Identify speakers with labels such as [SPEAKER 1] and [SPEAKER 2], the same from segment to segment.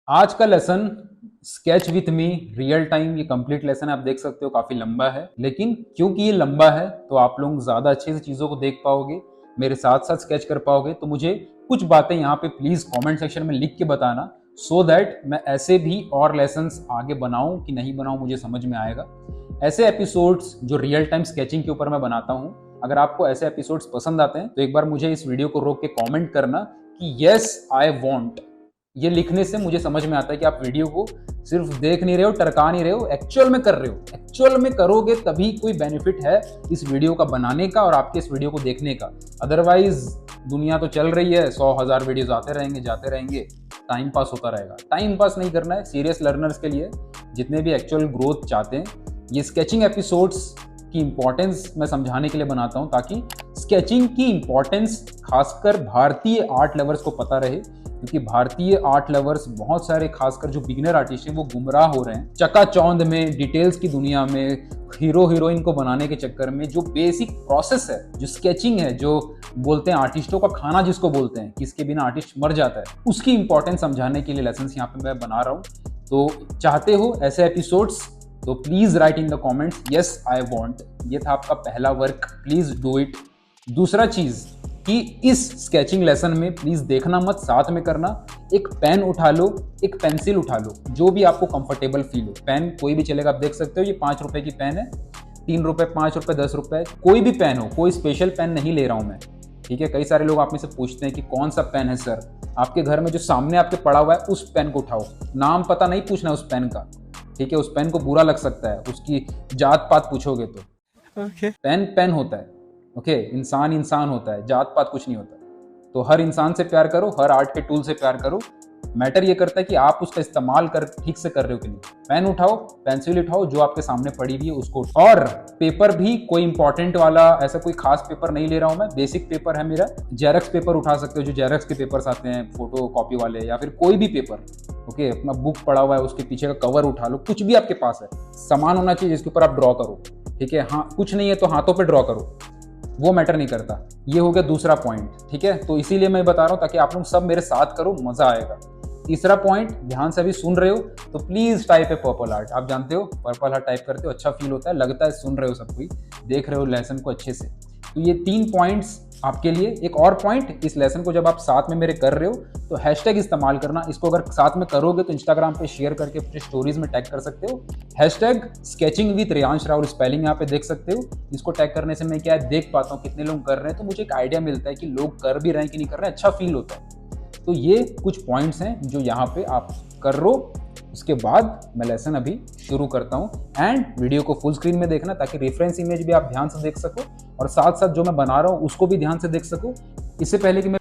[SPEAKER 1] आज का lesson sketch with me real time, ये कंप्लीट लेसन आप देख सकते हो, काफी लंबा है। लेकिन क्योंकि ये लंबा है तो आप लोग ज्यादा अच्छे से चीजों को देख पाओगे, मेरे साथ साथ स्केच कर पाओगे। तो मुझे कुछ बातें यहाँ पे प्लीज कमेंट सेक्शन में लिख के बताना, सो दैट मैं ऐसे भी और लेसन्स आगे बनाऊं कि नहीं बनाऊं, मुझे समझ में आएगा। ऐसे एपिसोड्स जो रियल टाइम स्केचिंग के ऊपर मैं बनाता हूँ, अगर आपको ऐसे एपिसोड्स पसंद आते हैं तो एक बार मुझे इस वीडियो को रोक के कमेंट करना कि यस आई वांट। ये लिखने से मुझे समझ में आता है कि आप वीडियो को सिर्फ देख नहीं रहे हो, टरका नहीं रहे हो, एक्चुअल में कर रहे हो। एक्चुअल में करोगे तभी कोई बेनिफिट है इस वीडियो का बनाने का और आपके इस वीडियो को देखने का। अदरवाइज दुनिया तो चल रही है, 100,000 वीडियोस आते रहेंगे जाते रहेंगे, टाइम पास होता रहेगा। टाइम पास नहीं करना है। सीरियस लर्नर्स के लिए, जितने भी एक्चुअल ग्रोथ चाहते हैं, ये स्केचिंग एपिसोड्स की इंपॉर्टेंस मैं समझाने के लिए बनाता हूं, ताकि स्केचिंग की इंपॉर्टेंस खासकर भारतीय आर्ट लवर्स को पता रहे। क्योंकि भारतीय आर्ट लवर्स बहुत सारे, खासकर जो बिगिनर आर्टिस्ट हैं, वो गुमराह हो रहे हैं चकाचौंध में, डिटेल्स की दुनिया में, हीरो हीरोइन को बनाने के चक्कर में। जो बेसिक प्रोसेस है, जो स्केचिंग है, जो बोलते हैं आर्टिस्टों का खाना जिसको बोलते हैं, कि इसके बिना आर्टिस्ट मर जाता है, उसकी इंपॉर्टेंस समझाने के लिए लेसन यहाँ पे मैं बना रहा हूँ। तो चाहते हो ऐसे एपिसोड्स तो please right in the comments yes I want. ये था आपका पहला वर्क, प्लीज डू इट। दूसरा चीज कि इस स्केचिंग लेसन में प्लीज देखना मत, साथ में करना। एक पेन उठा लो, एक पेंसिल उठा लो, जो भी आपको कंफर्टेबल फील हो। पेन कोई भी चलेगा, आप देख सकते हो ये 5 रुपए की पेन है, 3 रुपए, 5 रुपए, 10 रुपए, कोई भी पेन हो। कोई स्पेशल पेन नहीं ले रहा हूं मैं, ठीक है। कई सारे लोग आप में से पूछते हैं कि कौन सा पेन है सर। आपके घर में जो सामने आपके पड़ा हुआ है उस पेन को उठाओ। नाम पता नहीं पूछना उस पेन का, ठीक है। उस पेन को बुरा लग सकता है, उसकी जात पात पूछोगे तो। पेन पेन होता है, ओके। इंसान इंसान होता है, जात पात कुछ नहीं होता। तो हर इंसान से प्यार करो, हर आर्ट के टूल से प्यार करो। मैटर ये करता है कि आप उसका इस्तेमाल कर ठीक से कर रहे हो कि नहीं। पेन उठाओ, पेंसिल उठाओ, जो आपके सामने पड़ी हुई है उसको। और पेपर भी कोई इंपॉर्टेंट वाला, ऐसा कोई खास पेपर नहीं ले रहा हूं मैं, बेसिक पेपर है मेरा। जेरक्स पेपर उठा सकते हो, जो जेरक्स के पेपर्स आते हैं, फोटो कॉपी वाले, या फिर कोई भी पेपर, ओके। अपना बुक पड़ा हुआ है, उसके पीछे का कवर उठा लो, कुछ भी आपके पास है। सामान होना चाहिए जिसके ऊपर आप ड्रॉ करो, ठीक है। हाँ, कुछ नहीं है तो हाथों पे ड्रॉ करो, वो मैटर नहीं करता। ये हो गया दूसरा पॉइंट, ठीक है। तो इसीलिए मैं बता रहा हूं ताकि आप लोग सब मेरे साथ करो, मजा आएगा। तीसरा पॉइंट, ध्यान से अभी सुन रहे हो तो please type A purple heart. आप जानते हो पर्पल हार्ट टाइप करते हो, अच्छा फील होता है, लगता है सुन रहे हो, सब कोई देख रहे हो लेसन को अच्छे से। तो ये 3 पॉइंट्स आपके लिए। एक और पॉइंट, इस लेसन को जब आप साथ में मेरे कर रहे हो तो हैशटैग इस्तेमाल करना। इसको अगर साथ में करोगे तो इंस्टाग्राम पे शेयर करके अपने स्टोरीज में टैग कर सकते हो। Hashtag sketching with Reyansh Rahul, spelling यहाँ पे देख सकते हो। इसको टैग करने से मैं क्या देख पाता हूँ कितने लोग कर रहे हैं, तो मुझे एक आइडिया मिलता है कि लोग कर भी रहे हैं कि नहीं कर रहे हैं, अच्छा फील होता है। तो ये कुछ पॉइंट्स हैं जो यहाँ पे आप कर लो। उसके बाद मैं लेसन अभी शुरू करता हूँ। एंड वीडियो को फुल स्क्रीन में देखना, ताकि रेफरेंस इमेज भी आप ध्यान से देख सको, और साथ साथ जो मैं बना रहा हूँ उसको भी ध्यान से देख सको। इससे पहले कि मैं,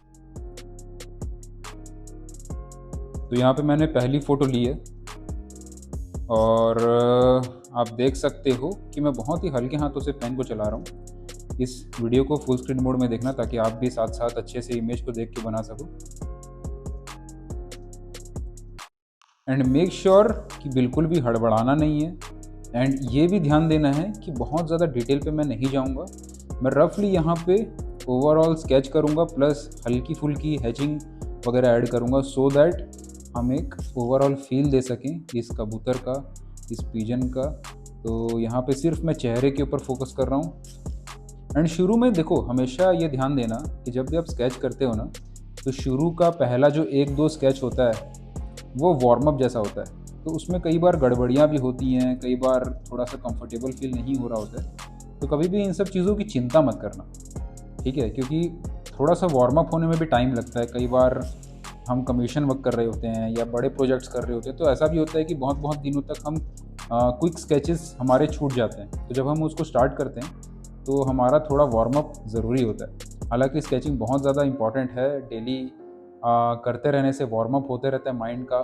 [SPEAKER 1] तो यहाँ पे मैंने पहली फोटो ली है, और आप देख सकते हो कि मैं बहुत ही हल्के हाथों से पेन को चला रहा हूँ। इस वीडियो को फुल स्क्रीन मोड में देखना, ताकि आप भी साथ साथ अच्छे से इमेज को देख के बना सको। एंड मेक श्योर कि बिल्कुल भी हड़बड़ाना नहीं है। एंड ये भी ध्यान देना है कि बहुत ज़्यादा डिटेल पे मैं नहीं जाऊँगा। मैं रफली यहाँ पे ओवरऑल स्केच करूँगा, प्लस हल्की फुल्की हैचिंग वगैरह ऐड करूँगा, सो दैट हम एक ओवरऑल फील दे सकें इस कबूतर का, इस पिजन का। तो यहाँ पे सिर्फ मैं चेहरे के ऊपर फोकस कर रहा हूँ। एंड शुरू में देखो, हमेशा ये ध्यान देना कि जब भी आप स्केच करते हो ना, तो शुरू का पहला जो 1-2 स्केच होता है वो वार्म अप जैसा होता है। तो उसमें कई बार गड़बड़ियाँ भी होती हैं, कई बार थोड़ा सा कंफर्टेबल फील नहीं हो रहा होता है। तो कभी भी इन सब चीज़ों की चिंता मत करना, ठीक है। क्योंकि थोड़ा सा वार्म अप होने में भी टाइम लगता है। कई बार हम कमीशन वर्क कर रहे होते हैं या बड़े प्रोजेक्ट्स कर रहे होते हैं, तो ऐसा भी होता है कि बहुत बहुत दिनों तक हम क्विक स्केचेस हमारे छूट जाते हैं। तो जब हम उसको स्टार्ट करते हैं तो हमारा थोड़ा वार्म अप ज़रूरी होता है। हालांकि स्केचिंग बहुत ज़्यादा इंपॉर्टेंट है, डेली करते रहने से वार्म अप होते रहता है माइंड का।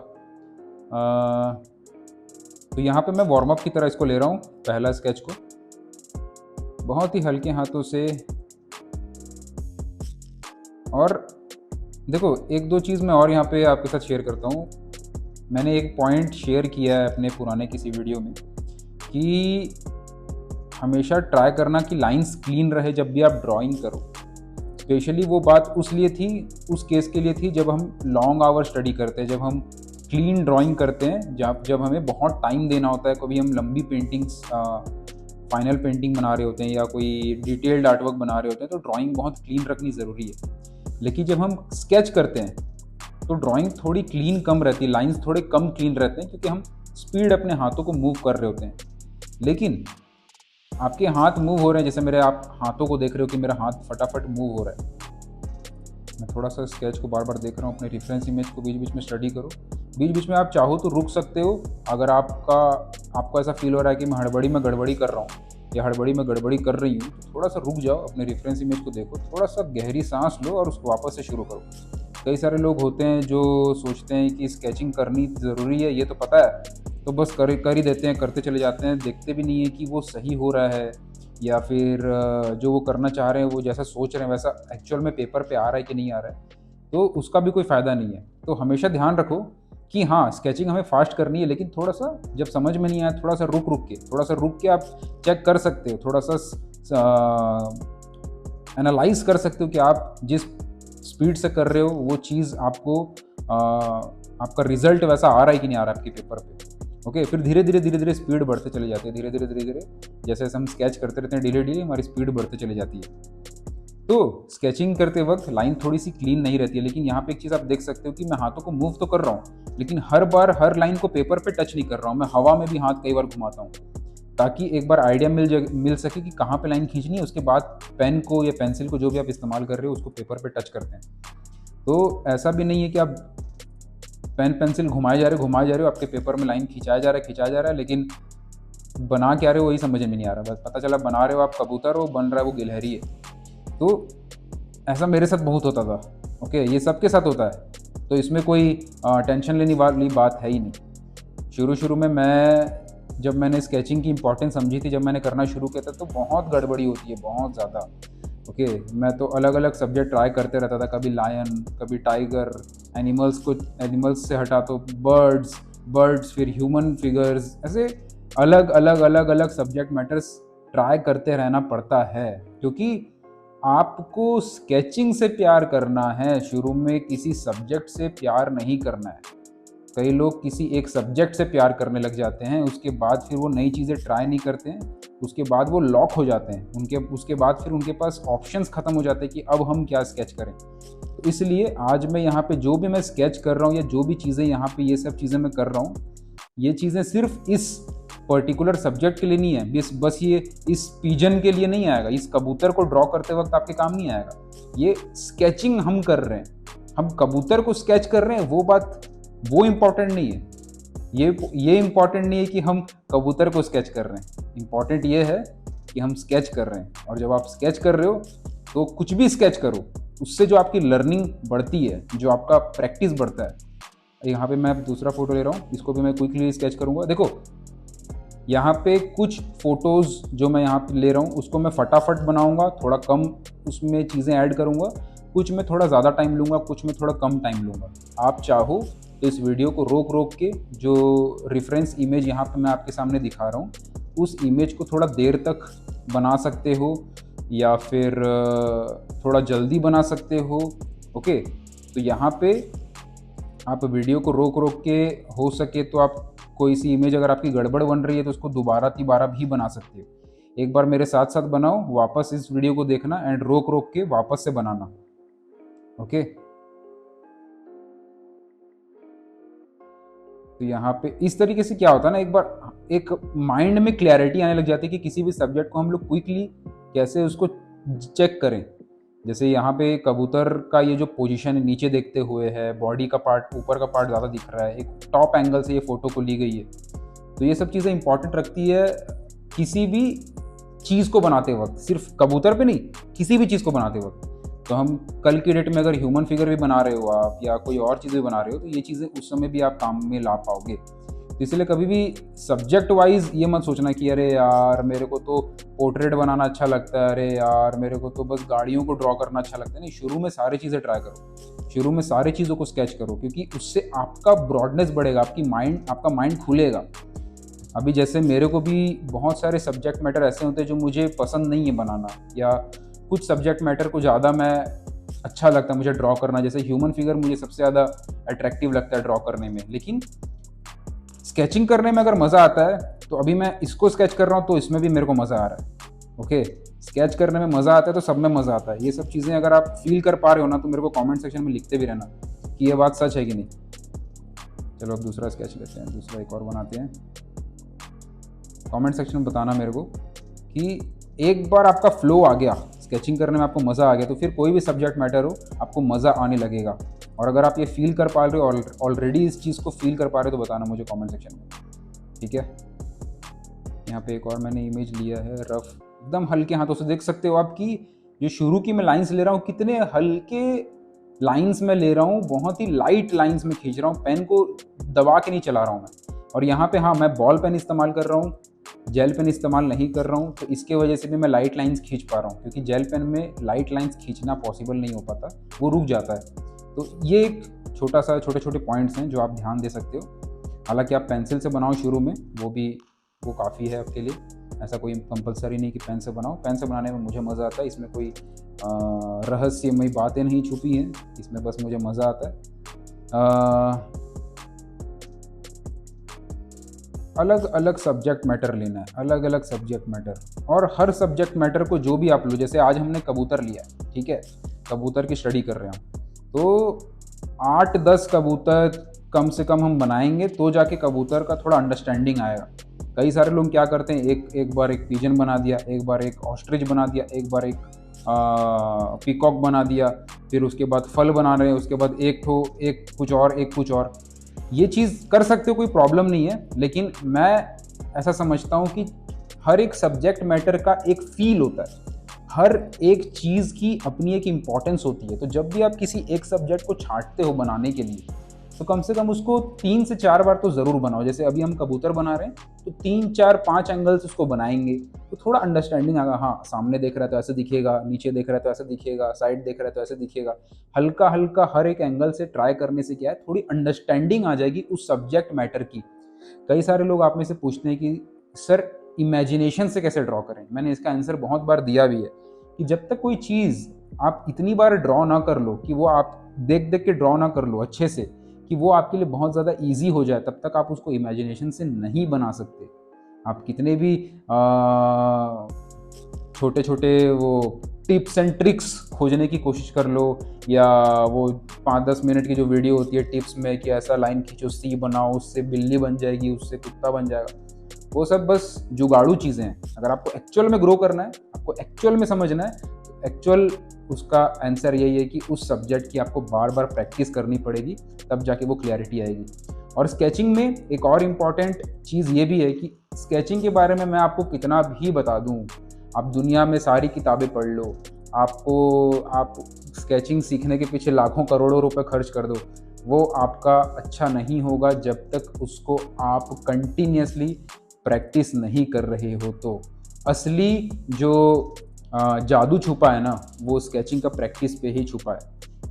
[SPEAKER 1] तो यहाँ पे मैं वार्म अप की तरह इसको ले रहा हूँ, पहला स्केच को बहुत ही हल्के हाथों से। और देखो, 1-2 चीज़ मैं और यहाँ पे आपके साथ शेयर करता हूँ। मैंने एक पॉइंट शेयर किया है अपने पुराने किसी वीडियो में, कि हमेशा ट्राई करना कि लाइंस क्लीन रहे जब भी आप ड्राइंग करो। स्पेशली वो बात उस केस के लिए थी जब हम लॉन्ग आवर स्टडी करते हैं, जब हम क्लीन ड्राइंग करते हैं जब हमें बहुत टाइम देना होता है, कभी हम लंबी पेंटिंग्स फाइनल पेंटिंग बना रहे होते हैं या कोई डिटेल्ड आर्टवर्क बना रहे होते हैं, तो ड्राइंग बहुत क्लीन रखनी ज़रूरी है। लेकिन जब हम स्केच करते हैं तो ड्राइंग थोड़ी क्लीन कम रहती है, लाइंस थोड़े कम क्लीन रहते हैं, क्योंकि हम स्पीड अपने हाथों को मूव कर रहे होते हैं। लेकिन आपके हाथ मूव हो रहे हैं, जैसे मेरे आप हाथों को देख रहे हो कि मेरा हाथ फटाफट मूव हो रहा है। मैं थोड़ा सा स्केच को बार बार देख रहा हूँ, अपने रेफरेंस इमेज को बीच बीच में स्टडी करो। बीच बीच में आप चाहो तो रुक सकते हो, अगर आपको ऐसा फील हो रहा है कि मैं हड़बड़ी में गड़बड़ी कर रहा हूँ या हड़बड़ी में गड़बड़ी कर रही हूँ, तो थोड़ा सा रुक जाओ, अपने रेफरेंस इमेज को देखो, थोड़ा सा गहरी सांस लो और उसको वापस से शुरू करो। कई सारे लोग होते हैं जो सोचते हैं कि स्केचिंग करनी ज़रूरी है, ये तो पता है, तो बस कर ही देते हैं, करते चले जाते हैं, देखते भी नहीं है कि वो सही हो रहा है या फिर जो वो करना चाह रहे हैं, वो जैसा सोच रहे हैं वैसा एक्चुअल में पेपर पे आ रहा है कि नहीं आ रहा है, तो उसका भी कोई फ़ायदा नहीं है। तो हमेशा ध्यान रखो कि हाँ, स्केचिंग हमें फास्ट करनी है, लेकिन थोड़ा सा जब समझ में नहीं आया, थोड़ा सा रुक के आप चेक कर सकते हो, थोड़ा सा एनालाइज कर सकते हो कि आप जिस स्पीड से कर रहे हो वो चीज़ आपका रिजल्ट वैसा आ रहा है कि नहीं आ रहा है आपके पेपर पे। ओके, फिर धीरे धीरे स्पीड बढ़ते चले जाते हैं, धीरे धीरे जैसे हम स्केच करते रहते हैं, धीरे हमारी स्पीड बढ़ते चली जाती है। तो स्केचिंग करते वक्त लाइन थोड़ी सी क्लीन नहीं रहती है, लेकिन यहाँ पे एक चीज़ आप देख सकते हो कि मैं हाथों को मूव तो कर रहा हूँ, लेकिन हर बार हर लाइन को पेपर पे टच नहीं कर रहा हूँ, मैं हवा में भी हाथ कई बार घुमाता हूँ, ताकि एक बार आइडिया मिल सके कि कहाँ पे लाइन खींचनी है। उसके बाद पेन को या पेंसिल को जो भी आप इस्तेमाल कर रहे हो उसको पेपर पे टच करते हैं। तो ऐसा भी नहीं है कि आप पेन पेंसिल घुमाए जा रहे हो, आपके पेपर में लाइन खिंचाया जा रहा है, लेकिन बना क्या रहे हो वही समझ में नहीं आ रहा। बस पता चला बना रहे हो आप कबूतर हो, बन रहा है वो गिलहरी है। तो ऐसा मेरे साथ बहुत होता था। ओके, ये सबके साथ होता है, तो इसमें कोई टेंशन लेने वाली बात है ही नहीं। शुरू में जब मैंने स्केचिंग की इंपॉर्टेंस समझी थी, जब मैंने करना शुरू किया था, तो बहुत गड़बड़ी होती है, बहुत ज़्यादा। ओके, मैं तो अलग अलग सब्जेक्ट ट्राई करते रहता था, कभी लायन, कभी टाइगर, एनिमल्स से हटा तो बर्ड्स, फिर ह्यूमन फिगर्स, ऐसे अलग सब्जेक्ट मैटर्स ट्राई करते रहना पड़ता है, क्योंकि आपको स्केचिंग से प्यार करना है, शुरू में किसी सब्जेक्ट से प्यार नहीं करना है। कई लोग किसी एक सब्जेक्ट से प्यार करने लग जाते हैं, उसके बाद फिर वो नई चीज़ें ट्राई नहीं करते हैं, उसके बाद वो लॉक हो जाते हैं, उसके बाद फिर उनके पास ऑप्शंस ख़त्म हो जाते हैं कि अब हम क्या स्केच करें। तो इसलिए आज मैं यहाँ पे जो भी मैं स्केच कर रहा हूँ या जो भी चीज़ें यहाँ पे ये सब चीज़ें मैं कर रहा हूँ, ये चीज़ें सिर्फ इस पर्टिकुलर सब्जेक्ट के लिए नहीं है, बस ये इस पिजन के लिए नहीं आएगा, इस कबूतर को ड्रॉ करते वक्त आपके काम नहीं आएगा। ये स्केचिंग हम कर रहे हैं, हम कबूतर को स्केच कर रहे हैं, वो इम्पॉर्टेंट नहीं है। ये इम्पॉर्टेंट नहीं है कि हम कबूतर को स्केच कर रहे हैं, इम्पॉर्टेंट ये है कि हम स्केच कर रहे हैं। और जब आप स्केच कर रहे हो तो कुछ भी स्केच करो, उससे जो आपकी लर्निंग बढ़ती है, जो आपका प्रैक्टिस बढ़ता है। यहाँ पे मैं दूसरा फोटो ले रहा हूँ, इसको भी मैं क्विकली स्केच करूँगा। देखो यहाँ पे कुछ फोटोज़ जो मैं यहाँ पे ले रहा हूँ उसको मैं फटाफट बनाऊँगा, थोड़ा कम उसमें चीज़ें ऐड करूँगा, कुछ में थोड़ा ज़्यादा टाइम लूँगा, कुछ में थोड़ा कम टाइम लूँगा। आप चाहो तो इस वीडियो को रोक के जो रेफरेंस इमेज यहाँ पे मैं आपके सामने दिखा रहा हूँ, उस इमेज को थोड़ा देर तक बना सकते हो या फिर थोड़ा जल्दी बना सकते हो। ओके, तो यहाँ पे आप वीडियो को रोक के हो सके तो आप कोई सी इमेज अगर आपकी गड़बड़ बन रही है तो उसको दोबारा तिबारा भी बना सकते हो। एक बार मेरे साथ साथ बनाओ, वापस इस वीडियो को देखना एंड रोक के वापस से बनाना। ओके, तो यहाँ पे इस तरीके से क्या होता है ना, एक बार एक माइंड में क्लैरिटी आने लग जाती है कि किसी भी सब्जेक्ट को हम लोग क्विकली कैसे उसको चेक करें। जैसे यहाँ पे कबूतर का ये जो पोजीशन नीचे देखते हुए है, बॉडी का पार्ट, ऊपर का पार्ट ज़्यादा दिख रहा है, एक टॉप एंगल से ये फ़ोटो को ली गई है, तो ये सब चीज़ें इंपॉर्टेंट रखती है किसी भी चीज़ को बनाते वक्त, सिर्फ कबूतर पे नहीं, किसी भी चीज़ को बनाते वक्त। तो हम कल की डेट में अगर ह्यूमन फिगर भी बना रहे हो आप या कोई और चीज़ भी बना रहे हो, तो ये चीज़ें उस समय भी आप काम में ला पाओगे। तो इसलिए कभी भी सब्जेक्ट वाइज ये मत सोचना कि अरे यार मेरे को तो पोर्ट्रेट बनाना अच्छा लगता है, अरे यार मेरे को तो बस गाड़ियों को ड्रॉ करना अच्छा लगता है। नहीं, शुरू में सारी चीज़ें ट्राई करो, शुरू में सारी चीज़ों को स्केच करो, क्योंकि उससे आपका ब्रॉडनेस बढ़ेगा, आपका माइंड खुलेगा। अभी जैसे मेरे को भी बहुत सारे सब्जेक्ट मैटर ऐसे होते हैं जो मुझे पसंद नहीं है बनाना, या कुछ सब्जेक्ट मैटर को ज़्यादा मैं अच्छा लगता है मुझे ड्रॉ करना। जैसे ह्यूमन फिगर मुझे सबसे ज़्यादा अट्रैक्टिव लगता है ड्रॉ करने में, लेकिन स्केचिंग करने में अगर मज़ा आता है तो अभी मैं इसको स्केच कर रहा हूँ तो इसमें भी मेरे को मज़ा आ रहा है। ओके, स्केच करने में मज़ा आता है तो सब में मज़ा आता है। ये सब चीज़ें अगर आप फील कर पा रहे हो ना तो मेरे को कमेंट सेक्शन में लिखते भी रहना कि ये बात सच है कि नहीं। चलो अब दूसरा स्केच लेते हैं, दूसरा एक और बनाते हैं। कमेंट सेक्शन में बताना मेरे को कि एक बार आपका फ्लो आ गया, स्केचिंग करने में आपको मज़ा आ गया, तो फिर कोई भी सब्जेक्ट मैटर हो आपको मज़ा आने लगेगा। और अगर आप ये फील कर पा रहे हो, ऑलरेडी इस चीज़ को फील कर पा रहे हो, तो बताना मुझे कमेंट सेक्शन में, ठीक है। यहाँ पे एक और मैंने इमेज लिया है रफ, एकदम हल्के हाथों से देख सकते हो आप कि जो शुरू की मैं लाइंस ले रहा हूँ कितने हल्के लाइंस में ले रहा हूँ, बहुत ही लाइट लाइंस में खींच रहा हूँ, पेन को दबा के नहीं चला रहा हूँ मैं। और यहाँ पे हाँ, मैं बॉल पेन इस्तेमाल कर रहा हूँ, जेल पेन इस्तेमाल नहीं कर रहा हूँ, तो इसके वजह से भी मैं लाइट लाइंस खींच पा रहा हूँ, क्योंकि जेल पेन में लाइट लाइंस खींचना पॉसिबल नहीं हो पाता, वो रुक जाता है। तो ये एक छोटे छोटे पॉइंट्स हैं जो आप ध्यान दे सकते हो। हालांकि आप पेंसिल से बनाओ शुरू में, वो काफ़ी है आपके लिए, ऐसा कोई कंपलसरी नहीं कि पेन से बनाओ। पेन से बनाने में मुझे मज़ा आता है, इसमें कोई रहस्यमयी बातें नहीं छुपी हैं, इसमें बस मुझे मज़ा आता है। अलग अलग सब्जेक्ट मैटर लेना है, अलग अलग सब्जेक्ट मैटर, और हर सब्जेक्ट मैटर को जो भी आप लो, जैसे आज हमने कबूतर लिया, ठीक है, कबूतर की स्टडी कर रहे हैं, तो 8-10 कबूतर कम से कम हम बनाएंगे तो जाके कबूतर का थोड़ा अंडरस्टैंडिंग आएगा। कई सारे लोग क्या करते हैं, एक बार एक पिजन बना दिया, एक बार एक ऑस्ट्रिच बना दिया, एक बार एक पीकॉक बना दिया, फिर उसके बाद फल बना रहे हैं, उसके बाद एक कुछ और। ये चीज़ कर सकते हो, कोई प्रॉब्लम नहीं है, लेकिन मैं ऐसा समझता हूँ कि हर एक सब्जेक्ट मैटर का एक फील होता है, हर एक चीज़ की अपनी एक इम्पॉर्टेंस होती है। तो जब भी आप किसी एक सब्जेक्ट को छांटते हो बनाने के लिए, तो कम से कम उसको 3 से 4 बार तो ज़रूर बनाओ। जैसे अभी हम कबूतर बना रहे हैं तो 3, 4, 5 एंगल्स उसको बनाएंगे तो थोड़ा अंडरस्टैंडिंग आएगा। हाँ, सामने देख रहा है तो ऐसे दिखेगा, नीचे देख रहा है तो ऐसे दिखेगा, साइड देख रहा है तो ऐसे दिखेगा। हल्का हल्का हर एक एंगल से ट्राई करने से क्या है, थोड़ी अंडरस्टैंडिंग आ जाएगी उस सब्जेक्ट मैटर की। कई सारे लोग आप में से पूछते हैं कि सर इमेजिनेशन से कैसे ड्रॉ करें। मैंने इसका आंसर बहुत बार दिया भी है कि जब तक कोई चीज़ आप इतनी बार ड्रॉ ना कर लो कि वो आप देख देख के ड्रॉ ना कर लो अच्छे से कि वो आपके लिए बहुत ज़्यादा ईजी हो जाए, तब तक आप उसको इमेजिनेशन से नहीं बना सकते। आप कितने भी छोटे छोटे वो टिप्स एंड ट्रिक्स खोजने की कोशिश कर लो, या वो 5-10 मिनट की जो वीडियो होती है टिप्स में कि ऐसा लाइन खींचो, सी बनाओ, उससे बिल्ली बन जाएगी, उससे कुत्ता बन जाएगा, वो सब बस जुगाड़ू चीज़ें हैं। अगर आपको एक्चुअल में ग्रो करना है, आपको एक्चुअल में समझना है, तो एक्चुअल उसका आंसर यही है कि उस सब्जेक्ट की आपको बार बार प्रैक्टिस करनी पड़ेगी, तब जाके वो क्लैरिटी आएगी। और स्केचिंग में एक और इम्पॉर्टेंट चीज़ ये भी है कि स्केचिंग के बारे में मैं आपको कितना भी बता दूँ, आप दुनिया में सारी किताबें पढ़ लो, आप स्केचिंग सीखने के पीछे लाखों करोड़ों रुपए खर्च कर दो, वो आपका अच्छा नहीं होगा जब तक उसको आप कंटिन्यूसली प्रैक्टिस नहीं कर रहे हो। तो असली जो जादू छुपा है ना, वो स्केचिंग का प्रैक्टिस पे ही छुपा है।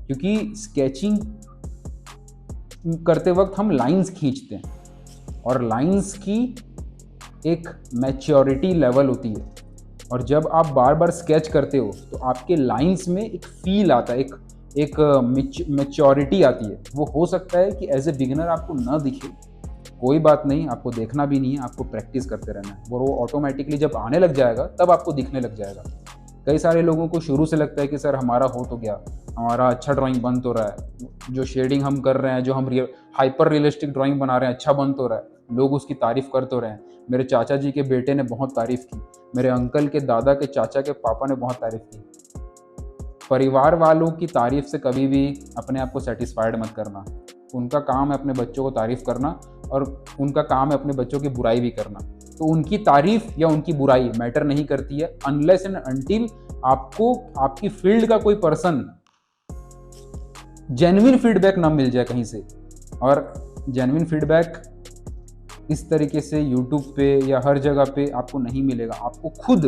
[SPEAKER 1] क्योंकि स्केचिंग करते वक्त हम लाइंस खींचते हैं, और लाइंस की एक मैच्योरिटी लेवल होती है, और जब आप बार बार स्केच करते हो तो आपके लाइंस में एक फील आता है, एक मैच्योरिटी आती है। वो हो सकता है कि एज ए बिगिनर आपको ना दिखे, कोई बात नहीं, आपको देखना भी नहीं है, आपको प्रैक्टिस करते रहना है, और वो ऑटोमेटिकली जब आने लग जाएगा तब आपको दिखने लग जाएगा। कई सारे लोगों को शुरू से लगता है कि सर हमारा हो तो गया, हमारा अच्छा ड्राइंग बन तो रहा है, जो शेडिंग हम कर रहे हैं, जो हम हाइपर रियलिस्टिक ड्राइंग बना रहे हैं, अच्छा बन तो रहा है, लोग उसकी तारीफ़ कर तो रहे हैं। मेरे चाचा जी के बेटे ने बहुत तारीफ़ की, मेरे अंकल के दादा के चाचा के पापा ने बहुत तारीफ़ की। परिवार वालों की तारीफ़ से कभी भी अपने आप को सेटिस्फाइड मत करना। उनका काम है अपने बच्चों को तारीफ़ करना, और उनका काम है अपने बच्चों की बुराई भी करना। तो उनकी तारीफ़ या उनकी बुराई मैटर नहीं करती है, अनलेस एंड अनटिल आपको आपकी फील्ड का कोई पर्सन जेन्युइन फीडबैक ना मिल जाए कहीं से। और जेन्युइन फीडबैक इस तरीके से यूट्यूब पे या हर जगह पे आपको नहीं मिलेगा। आपको खुद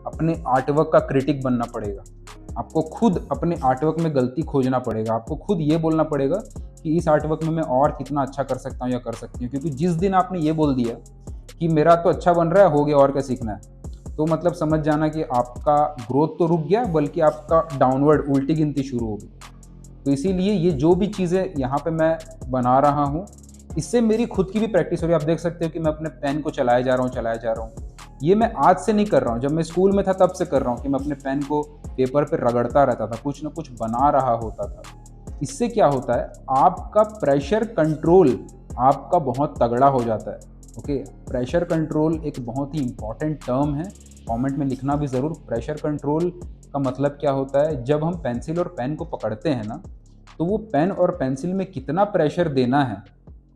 [SPEAKER 1] अपने आर्टवर्क का क्रिटिक बनना पड़ेगा, आपको खुद अपने आर्टवर्क में गलती खोजना पड़ेगा, आपको खुद ये बोलना पड़ेगा कि इस आर्टवर्क में मैं और कितना अच्छा कर सकता हूँ या कर सकती हूँ। क्योंकि जिस दिन आपने ये बोल दिया कि मेरा तो अच्छा बन रहा है, हो गया, और क्या सीखना है, तो मतलब समझ जाना कि आपका ग्रोथ तो रुक गया, बल्कि आपका डाउनवर्ड उल्टी गिनती शुरू हो गई। तो इसीलिए ये जो भी चीज़ें यहाँ पे मैं बना रहा हूँ, इससे मेरी खुद की भी प्रैक्टिस हो रही है। आप देख सकते हो कि मैं अपने पेन को चलाए जा रहा हूँ। ये मैं आज से नहीं कर रहा हूँ, जब मैं स्कूल में था तब से कर रहा हूँ कि मैं अपने पेन को पेपर पे रगड़ता रहता था, कुछ ना कुछ बना रहा होता था। इससे क्या होता है, आपका प्रेशर कंट्रोल आपका बहुत तगड़ा हो जाता है। ओके, प्रेशर कंट्रोल एक बहुत ही इंपॉर्टेंट टर्म है, कमेंट में लिखना भी ज़रूर। प्रेशर कंट्रोल का मतलब क्या होता है, जब हम पेंसिल और पेन को पकड़ते हैं ना, तो वो पेन और पेंसिल में कितना प्रेशर देना है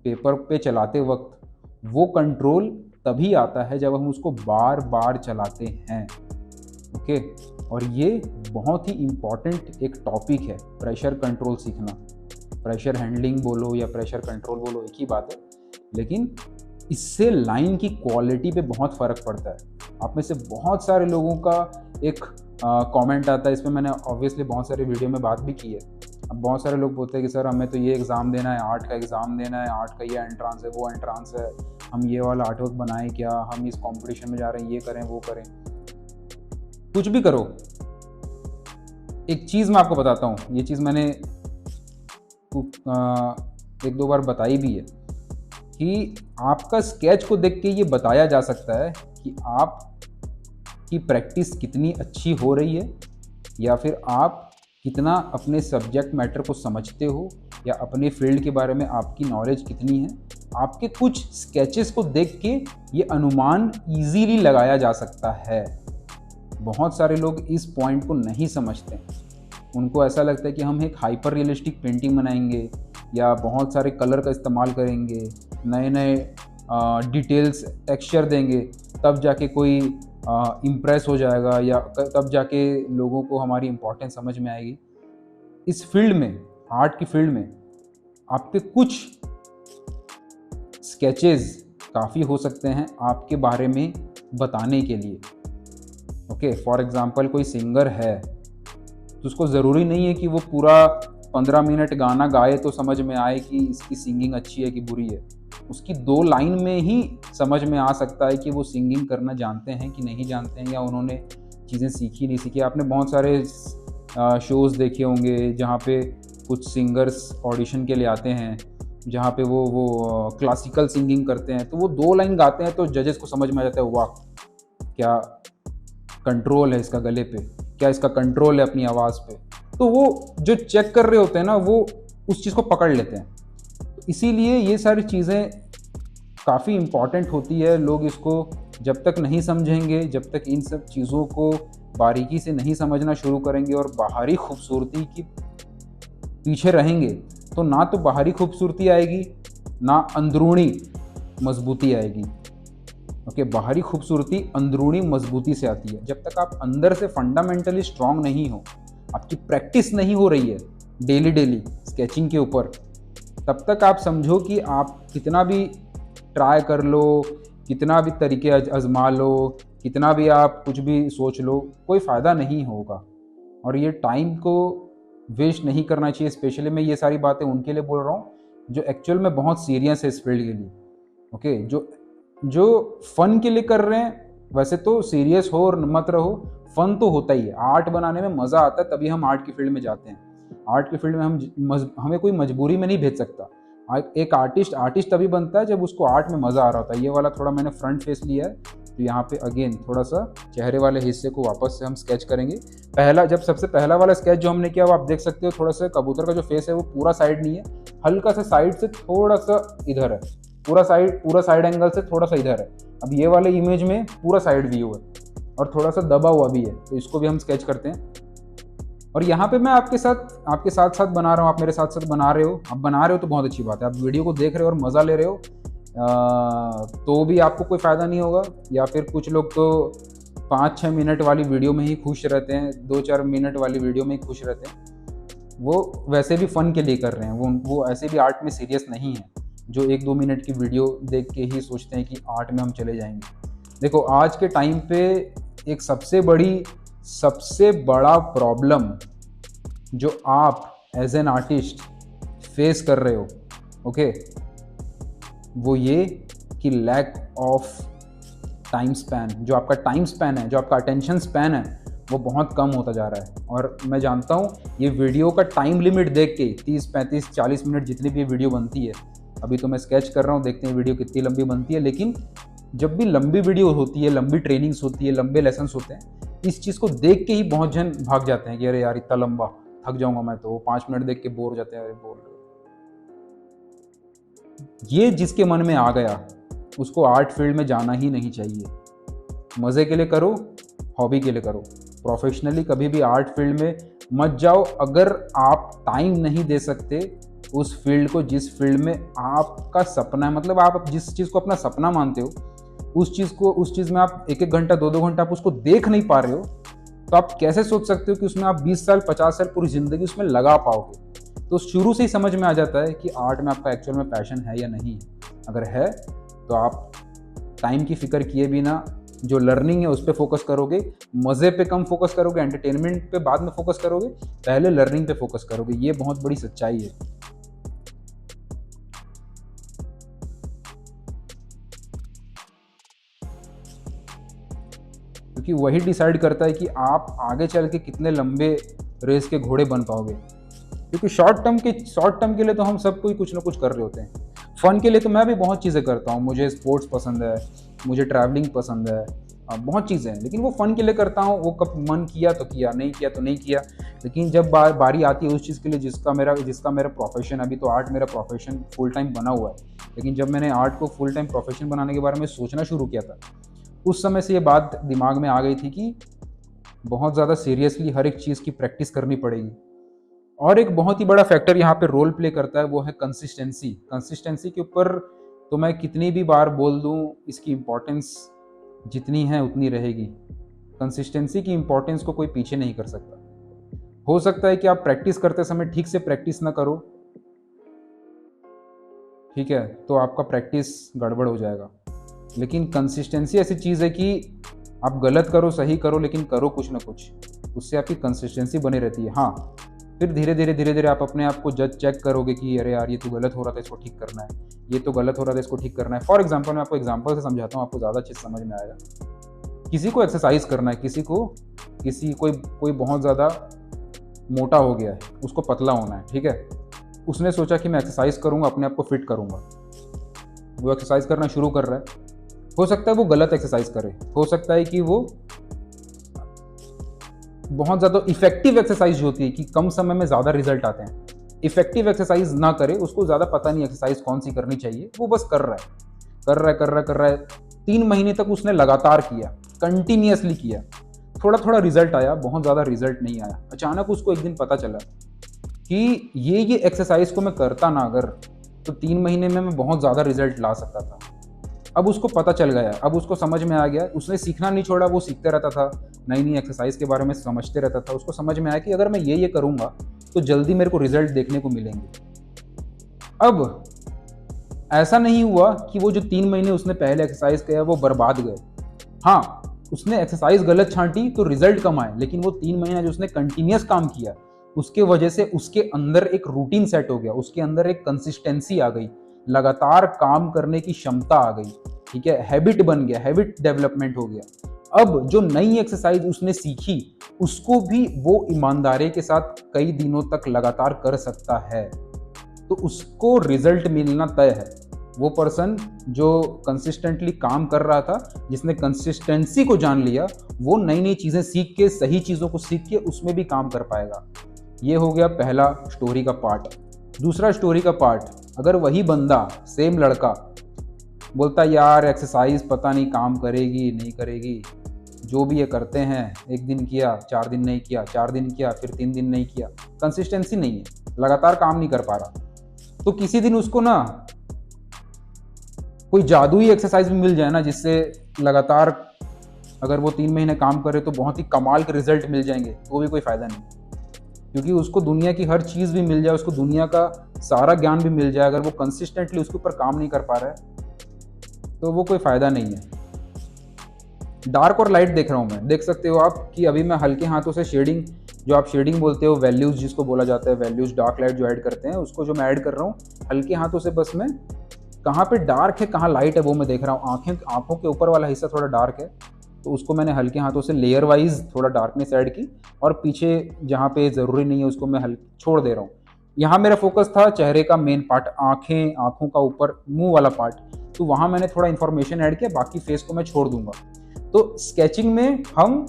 [SPEAKER 1] पेपर पे चलाते वक्त, वो कंट्रोल तभी आता है जब हम उसको बार बार चलाते हैं। ओके, और ये बहुत ही इम्पॉर्टेंट एक टॉपिक है, प्रेशर कंट्रोल सीखना। प्रेशर हैंडलिंग बोलो या प्रेशर कंट्रोल बोलो, एक ही बात है, लेकिन इससे लाइन की क्वालिटी पे बहुत फ़र्क पड़ता है। आप में से बहुत सारे लोगों का एक कमेंट आता है, इस पर मैंने ऑब्वियसली बहुत सारे वीडियो में बात भी की है। अब बहुत सारे लोग बोलते हैं कि सर हमें तो ये एग्ज़ाम देना है, आर्ट का एग्ज़ाम देना है, आर्ट का ये एंट्रांस है, वो एंट्रांस है, हम ये वाला आर्ट वर्क बनाएं क्या, हम इस कंपटीशन में जा रहे हैं, ये करें वो करें। कुछ भी करो, एक चीज़ मैं आपको बताता हूँ, ये चीज़ मैंने एक दो बार बताई भी है कि आपका स्केच को देख के ये बताया जा सकता है कि आप की प्रैक्टिस कितनी अच्छी हो रही है, या फिर आप कितना अपने सब्जेक्ट मैटर को समझते हो, या अपने फील्ड के बारे में आपकी नॉलेज कितनी है। आपके कुछ स्केचेस को देख के ये अनुमान इजीली लगाया जा सकता है। बहुत सारे लोग इस पॉइंट को नहीं समझते, उनको ऐसा लगता है कि हम एक हाइपर रियलिस्टिक पेंटिंग बनाएंगे या बहुत सारे कलर का इस्तेमाल करेंगे, नए नए डिटेल्स टेक्सचर देंगे, तब जाके कोई इम्प्रेस हो जाएगा, या तब जाके लोगों को हमारी इम्पोर्टेंस समझ में आएगी। इस फील्ड में, आर्ट की फील्ड में, आपके कुछ स्केचेस काफ़ी हो सकते हैं आपके बारे में बताने के लिए। ओके, फॉर एग्जांपल कोई सिंगर है तो उसको ज़रूरी नहीं है कि वो पूरा 15 मिनट गाना गाए तो समझ में आए कि इसकी सिंगिंग अच्छी है कि बुरी है। उसकी 2 लाइन में ही समझ में आ सकता है कि वो सिंगिंग करना जानते हैं कि नहीं जानते हैं, या उन्होंने चीज़ें सीखी नहीं सीखी। आपने बहुत सारे शोज़ देखे होंगे जहाँ पे कुछ सिंगर्स ऑडिशन के लिए आते हैं, जहाँ पे वो क्लासिकल सिंगिंग करते हैं, तो वो 2 लाइन गाते हैं तो जजेस को समझ में आ जाता है, वाह क्या कंट्रोल है इसका गले पे, क्या इसका कंट्रोल है अपनी आवाज़ पे। तो वो जो चेक कर रहे होते हैं ना, वो उस चीज़ को पकड़ लेते हैं। तो इसीलिए ये सारी चीज़ें काफ़ी इम्पॉर्टेंट होती है। लोग इसको जब तक नहीं समझेंगे, जब तक इन सब चीज़ों को बारीकी से नहीं समझना शुरू करेंगे और बाहरी खूबसूरती की पीछे रहेंगे, तो ना तो बाहरी खूबसूरती आएगी, ना अंदरूनी मजबूती आएगी। ओके, बाहरी खूबसूरती अंदरूनी मजबूती से आती है। जब तक आप अंदर से फंडामेंटली स्ट्रांग नहीं हो, आपकी प्रैक्टिस नहीं हो रही है डेली स्केचिंग के ऊपर, तब तक आप समझो कि आप कितना भी ट्राई कर लो, कितना भी तरीके आजमा लो, कितना भी आप कुछ भी सोच लो, कोई फ़ायदा नहीं होगा। और ये टाइम को वेस्ट नहीं करना चाहिए। स्पेशली मैं ये सारी बातें उनके लिए बोल रहा हूँ जो एक्चुअल में बहुत सीरियस है इस फील्ड के लिए। ओके, जो फन के लिए कर रहे हैं, वैसे तो सीरियस हो और मत रहो, फन तो होता ही है। आर्ट बनाने में मज़ा आता है, तभी हम आर्ट की फील्ड में जाते हैं। आर्ट की फील्ड में हमें कोई मजबूरी में नहीं भेज सकता। एक आर्टिस्ट तभी बनता है जब उसको आर्ट में मज़ा आ रहा होता है। ये वाला थोड़ा मैंने फ्रंट फेस लिया है, तो यहाँ पे अगेन थोड़ा सा चेहरे वाले हिस्से को वापस से हम स्केच करेंगे। सबसे पहला वाला स्केच जो हमने किया, वो आप देख सकते हो, थोड़ा सा कबूतर का जो फेस है वो पूरा साइड नहीं है, हल्का सा साइड से थोड़ा सा इधर है, पूरा साइड एंगल से थोड़ा सा इधर है। अब ये वाले इमेज में पूरा साइड व्यू है और थोड़ा सा दबा हुआ भी है, तो इसको भी हम स्केच करते हैं। और यहाँ पे मैं आपके साथ बना रहा हूँ, आप मेरे साथ साथ बना रहे हो। आप बना रहे हो तो बहुत अच्छी बात है, आप वीडियो को देख रहे हो और मज़ा ले रहे हो, तो भी आपको कोई फ़ायदा नहीं होगा। या फिर कुछ लोग तो 5-6 मिनट वाली वीडियो में ही खुश रहते हैं, 2-4 मिनट वाली वीडियो में ही खुश रहते हैं। वो वैसे भी फ़न के लिए कर रहे हैं, वो ऐसे भी आर्ट में सीरियस नहीं है, जो 1-2 मिनट की वीडियो देख के ही सोचते हैं कि आर्ट में हम चले जाएंगे। देखो, आज के टाइम पे एक सबसे बड़ा प्रॉब्लम जो आप एज एन आर्टिस्ट फेस कर रहे हो, ओके, वो ये कि लैक ऑफ टाइम स्पैन, जो आपका टाइम स्पैन है, जो आपका अटेंशन स्पैन है, वो बहुत कम होता जा रहा है। और मैं जानता हूँ ये वीडियो का टाइम लिमिट देख के 30, 35, 40 मिनट जितनी भी वीडियो बनती है, अभी तो मैं स्केच कर रहा हूँ, देखते हैं वीडियो कितनी लंबी बनती है, लेकिन जब भी लंबी वीडियो होती है, लंबी ट्रेनिंग्स होती है, लंबे लेसन्स होते हैं, इस चीज़ को देख के ही बहुत जन भाग जाते हैं कि अरे यार इतना लंबा थक जाऊंगा मैं, तो 5 मिनट देख के बोर हो जाते हैं, अरे बोल रहे। ये जिसके मन में आ गया उसको आर्ट फील्ड में जाना ही नहीं चाहिए। मज़े के लिए करो, हॉबी के लिए करो, प्रोफेशनली कभी भी आर्ट फील्ड में मत जाओ अगर आप टाइम नहीं दे सकते उस फील्ड को, जिस फील्ड में आपका सपना है। मतलब आप जिस चीज़ को अपना सपना मानते हो, उस चीज़ में आप 1-1 घंटा 2-2 घंटा आप उसको देख नहीं पा रहे हो, तो आप कैसे सोच सकते हो कि उसमें आप 20 साल 50 साल पूरी ज़िंदगी उसमें लगा पाओगे। तो शुरू से ही समझ में आ जाता है कि आर्ट में आपका एक्चुअल में पैशन है या नहीं है। अगर है तो आप टाइम की फिक्र किए बिना जो लर्निंग है उस पर फोकस करोगे, मज़े पे कम फोकस करोगे, एंटरटेनमेंट पे बाद में फोकस करोगे, पहले लर्निंग पे फोकस करोगे। ये बहुत बड़ी सच्चाई है। क्योंकि वही डिसाइड करता है कि आप आगे चल के कितने लंबे रेस के घोड़े बन पाओगे। क्योंकि शॉर्ट टर्म के लिए तो हम सब कोई कुछ ना कुछ कर रहे होते हैं। फ़न के लिए तो मैं भी बहुत चीज़ें करता हूँ, मुझे स्पोर्ट्स पसंद है, मुझे ट्रैवलिंग पसंद है, बहुत चीज़ें हैं, लेकिन वो फ़न के लिए करता हूँ। वो कब मन किया तो किया, नहीं किया तो नहीं किया। लेकिन जब बारी आती है उस चीज़ के लिए जिसका मेरा प्रोफेशन, अभी तो आर्ट मेरा प्रोफेशन फुल टाइम बना हुआ है, लेकिन जब मैंने आर्ट को फुल टाइम प्रोफेशन बनाने के बारे में सोचना शुरू किया था, उस समय से ये बात दिमाग में आ गई थी कि बहुत ज़्यादा सीरियसली हर एक चीज़ की प्रैक्टिस करनी पड़ेगी। और एक बहुत ही बड़ा फैक्टर यहाँ पे रोल प्ले करता है, वो है कंसिस्टेंसी के ऊपर तो मैं कितनी भी बार बोल दूँ, इसकी इम्पोर्टेंस जितनी है उतनी रहेगी। कंसिस्टेंसी की इम्पोर्टेंस को कोई पीछे नहीं कर सकता। हो सकता है कि आप प्रैक्टिस करते समय ठीक से प्रैक्टिस ना करो, ठीक है, तो आपका प्रैक्टिस गड़बड़ हो जाएगा। लेकिन कंसिस्टेंसी ऐसी चीज़ है कि आप गलत करो सही करो, लेकिन करो कुछ ना कुछ, उससे आपकी कंसिस्टेंसी बनी रहती है। हाँ, फिर धीरे धीरे आप अपने आप को चेक करोगे कि अरे यार ये तो गलत हो रहा था, इसको ठीक करना है, ये तो गलत हो रहा था, इसको ठीक करना है। फॉर एग्जाम्पल, मैं आपको एग्जाम्पल से समझाता हूँ, आपको ज़्यादा चीज़ समझ में आएगा। किसी को एक्सरसाइज करना है, कोई बहुत ज़्यादा मोटा हो गया है, उसको पतला होना है, ठीक है। उसने सोचा कि मैं एक्सरसाइज करूँगा, अपने आप को फिट करूँगा। वो एक्सरसाइज करना शुरू कर रहा है, हो सकता है वो गलत एक्सरसाइज करे, हो सकता है कि वो बहुत ज़्यादा इफेक्टिव एक्सरसाइज होती है कि कम समय में ज़्यादा रिजल्ट आते हैं, इफेक्टिव एक्सरसाइज ना करे, उसको ज़्यादा पता नहीं एक्सरसाइज कौन सी करनी चाहिए, वो बस कर रहा है। 3 महीने तक उसने लगातार किया, कंटिन्यूअसली किया, थोड़ा थोड़ा रिजल्ट आया, बहुत ज़्यादा रिजल्ट नहीं आया। अचानक उसको एक दिन पता चला कि ये एक्सरसाइज को मैं करता ना अगर, तो 3 महीने में मैं बहुत ज़्यादा रिजल्ट ला सकता था। अब उसको पता चल गया, अब उसको समझ में आ गया, उसने सीखना नहीं छोड़ा, वो सीखते रहता था, नई एक्सरसाइज के बारे में समझते रहता था। उसको समझ में आया कि अगर मैं ये करूँगा तो जल्दी मेरे को रिजल्ट देखने को मिलेंगे। अब ऐसा नहीं हुआ कि वो जो 3 महीने उसने पहले एक्सरसाइज किया वो बर्बाद गए। हाँ, उसने एक्सरसाइज गलत छांटी तो रिजल्ट कम आए, लेकिन वो 3 महीना जो उसने कंटिन्यूअस काम किया, उसके वजह से उसके अंदर एक रूटीन सेट हो गया, उसके अंदर एक कंसिस्टेंसी आ गई, लगातार काम करने की क्षमता आ गई, ठीक है, हैबिट बन गया, हैबिट डेवलपमेंट हो गया। अब जो नई एक्सरसाइज उसने सीखी उसको भी वो ईमानदारी के साथ कई दिनों तक लगातार कर सकता है, तो उसको रिजल्ट मिलना तय है। वो पर्सन जो कंसिस्टेंटली काम कर रहा था, जिसने कंसिस्टेंसी को जान लिया, वो नई नई चीज़ें सीख के, सही चीज़ों को सीख के उसमें भी काम कर पाएगा। ये हो गया पहला स्टोरी का पार्ट। दूसरा स्टोरी का पार्ट, अगर वही बंदा, सेम लड़का बोलता यार एक्सरसाइज पता नहीं काम करेगी नहीं करेगी, जो भी ये करते हैं, 1 दिन किया 4 दिन नहीं किया, 4 दिन किया फिर 3 दिन नहीं किया, कंसिस्टेंसी नहीं है, लगातार काम नहीं कर पा रहा, तो किसी दिन उसको ना कोई जादुई एक्सरसाइज भी मिल जाए ना, जिससे लगातार अगर वो 3 महीने काम करे तो बहुत ही कमाल के रिजल्ट मिल जाएंगे, तो भी कोई फ़ायदा नहीं। क्योंकि उसको दुनिया की हर चीज़ भी मिल जाए, उसको दुनिया का सारा ज्ञान भी मिल जाए, अगर वो कंसिस्टेंटली उसके ऊपर काम नहीं कर पा रहा है तो वो कोई फ़ायदा नहीं है। डार्क और लाइट देख रहा हूँ मैं, देख सकते हो आप कि अभी मैं हल्के हाथों से शेडिंग, जो आप शेडिंग बोलते हो, वैल्यूज़ जिसको बोला जाता है, वैल्यूज़ डार्क लाइट जो ऐड करते हैं, उसको जो मैं ऐड कर रहा हूँ हल्के हाथों से, बस मैं कहाँ पे डार्क है कहाँ लाइट है वो मैं देख रहा हूँ। आँखों के ऊपर वाला हिस्सा थोड़ा डार्क है, तो उसको मैंने हल्के हाथों से लेयर वाइज थोड़ा डार्कनेस ऐड की, और पीछे जहाँ पे ज़रूरी नहीं है उसको मैं छोड़ दे रहा हूँ। यहाँ मेरा फोकस था चेहरे का मेन पार्ट, आँखें, आँखों का ऊपर मुंह वाला पार्ट, तो वहाँ मैंने थोड़ा इन्फॉर्मेशन ऐड किया, बाकी फेस को मैं छोड़ दूंगा। तो स्केचिंग में हम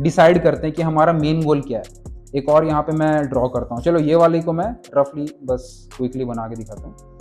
[SPEAKER 1] डिसाइड करते हैं कि हमारा मेन गोल क्या है। एक और यहाँ पे मैं ड्रॉ करता हूँ, चलो ये वाले को मैं रफली बस क्विकली बना के दिखाता हूँ।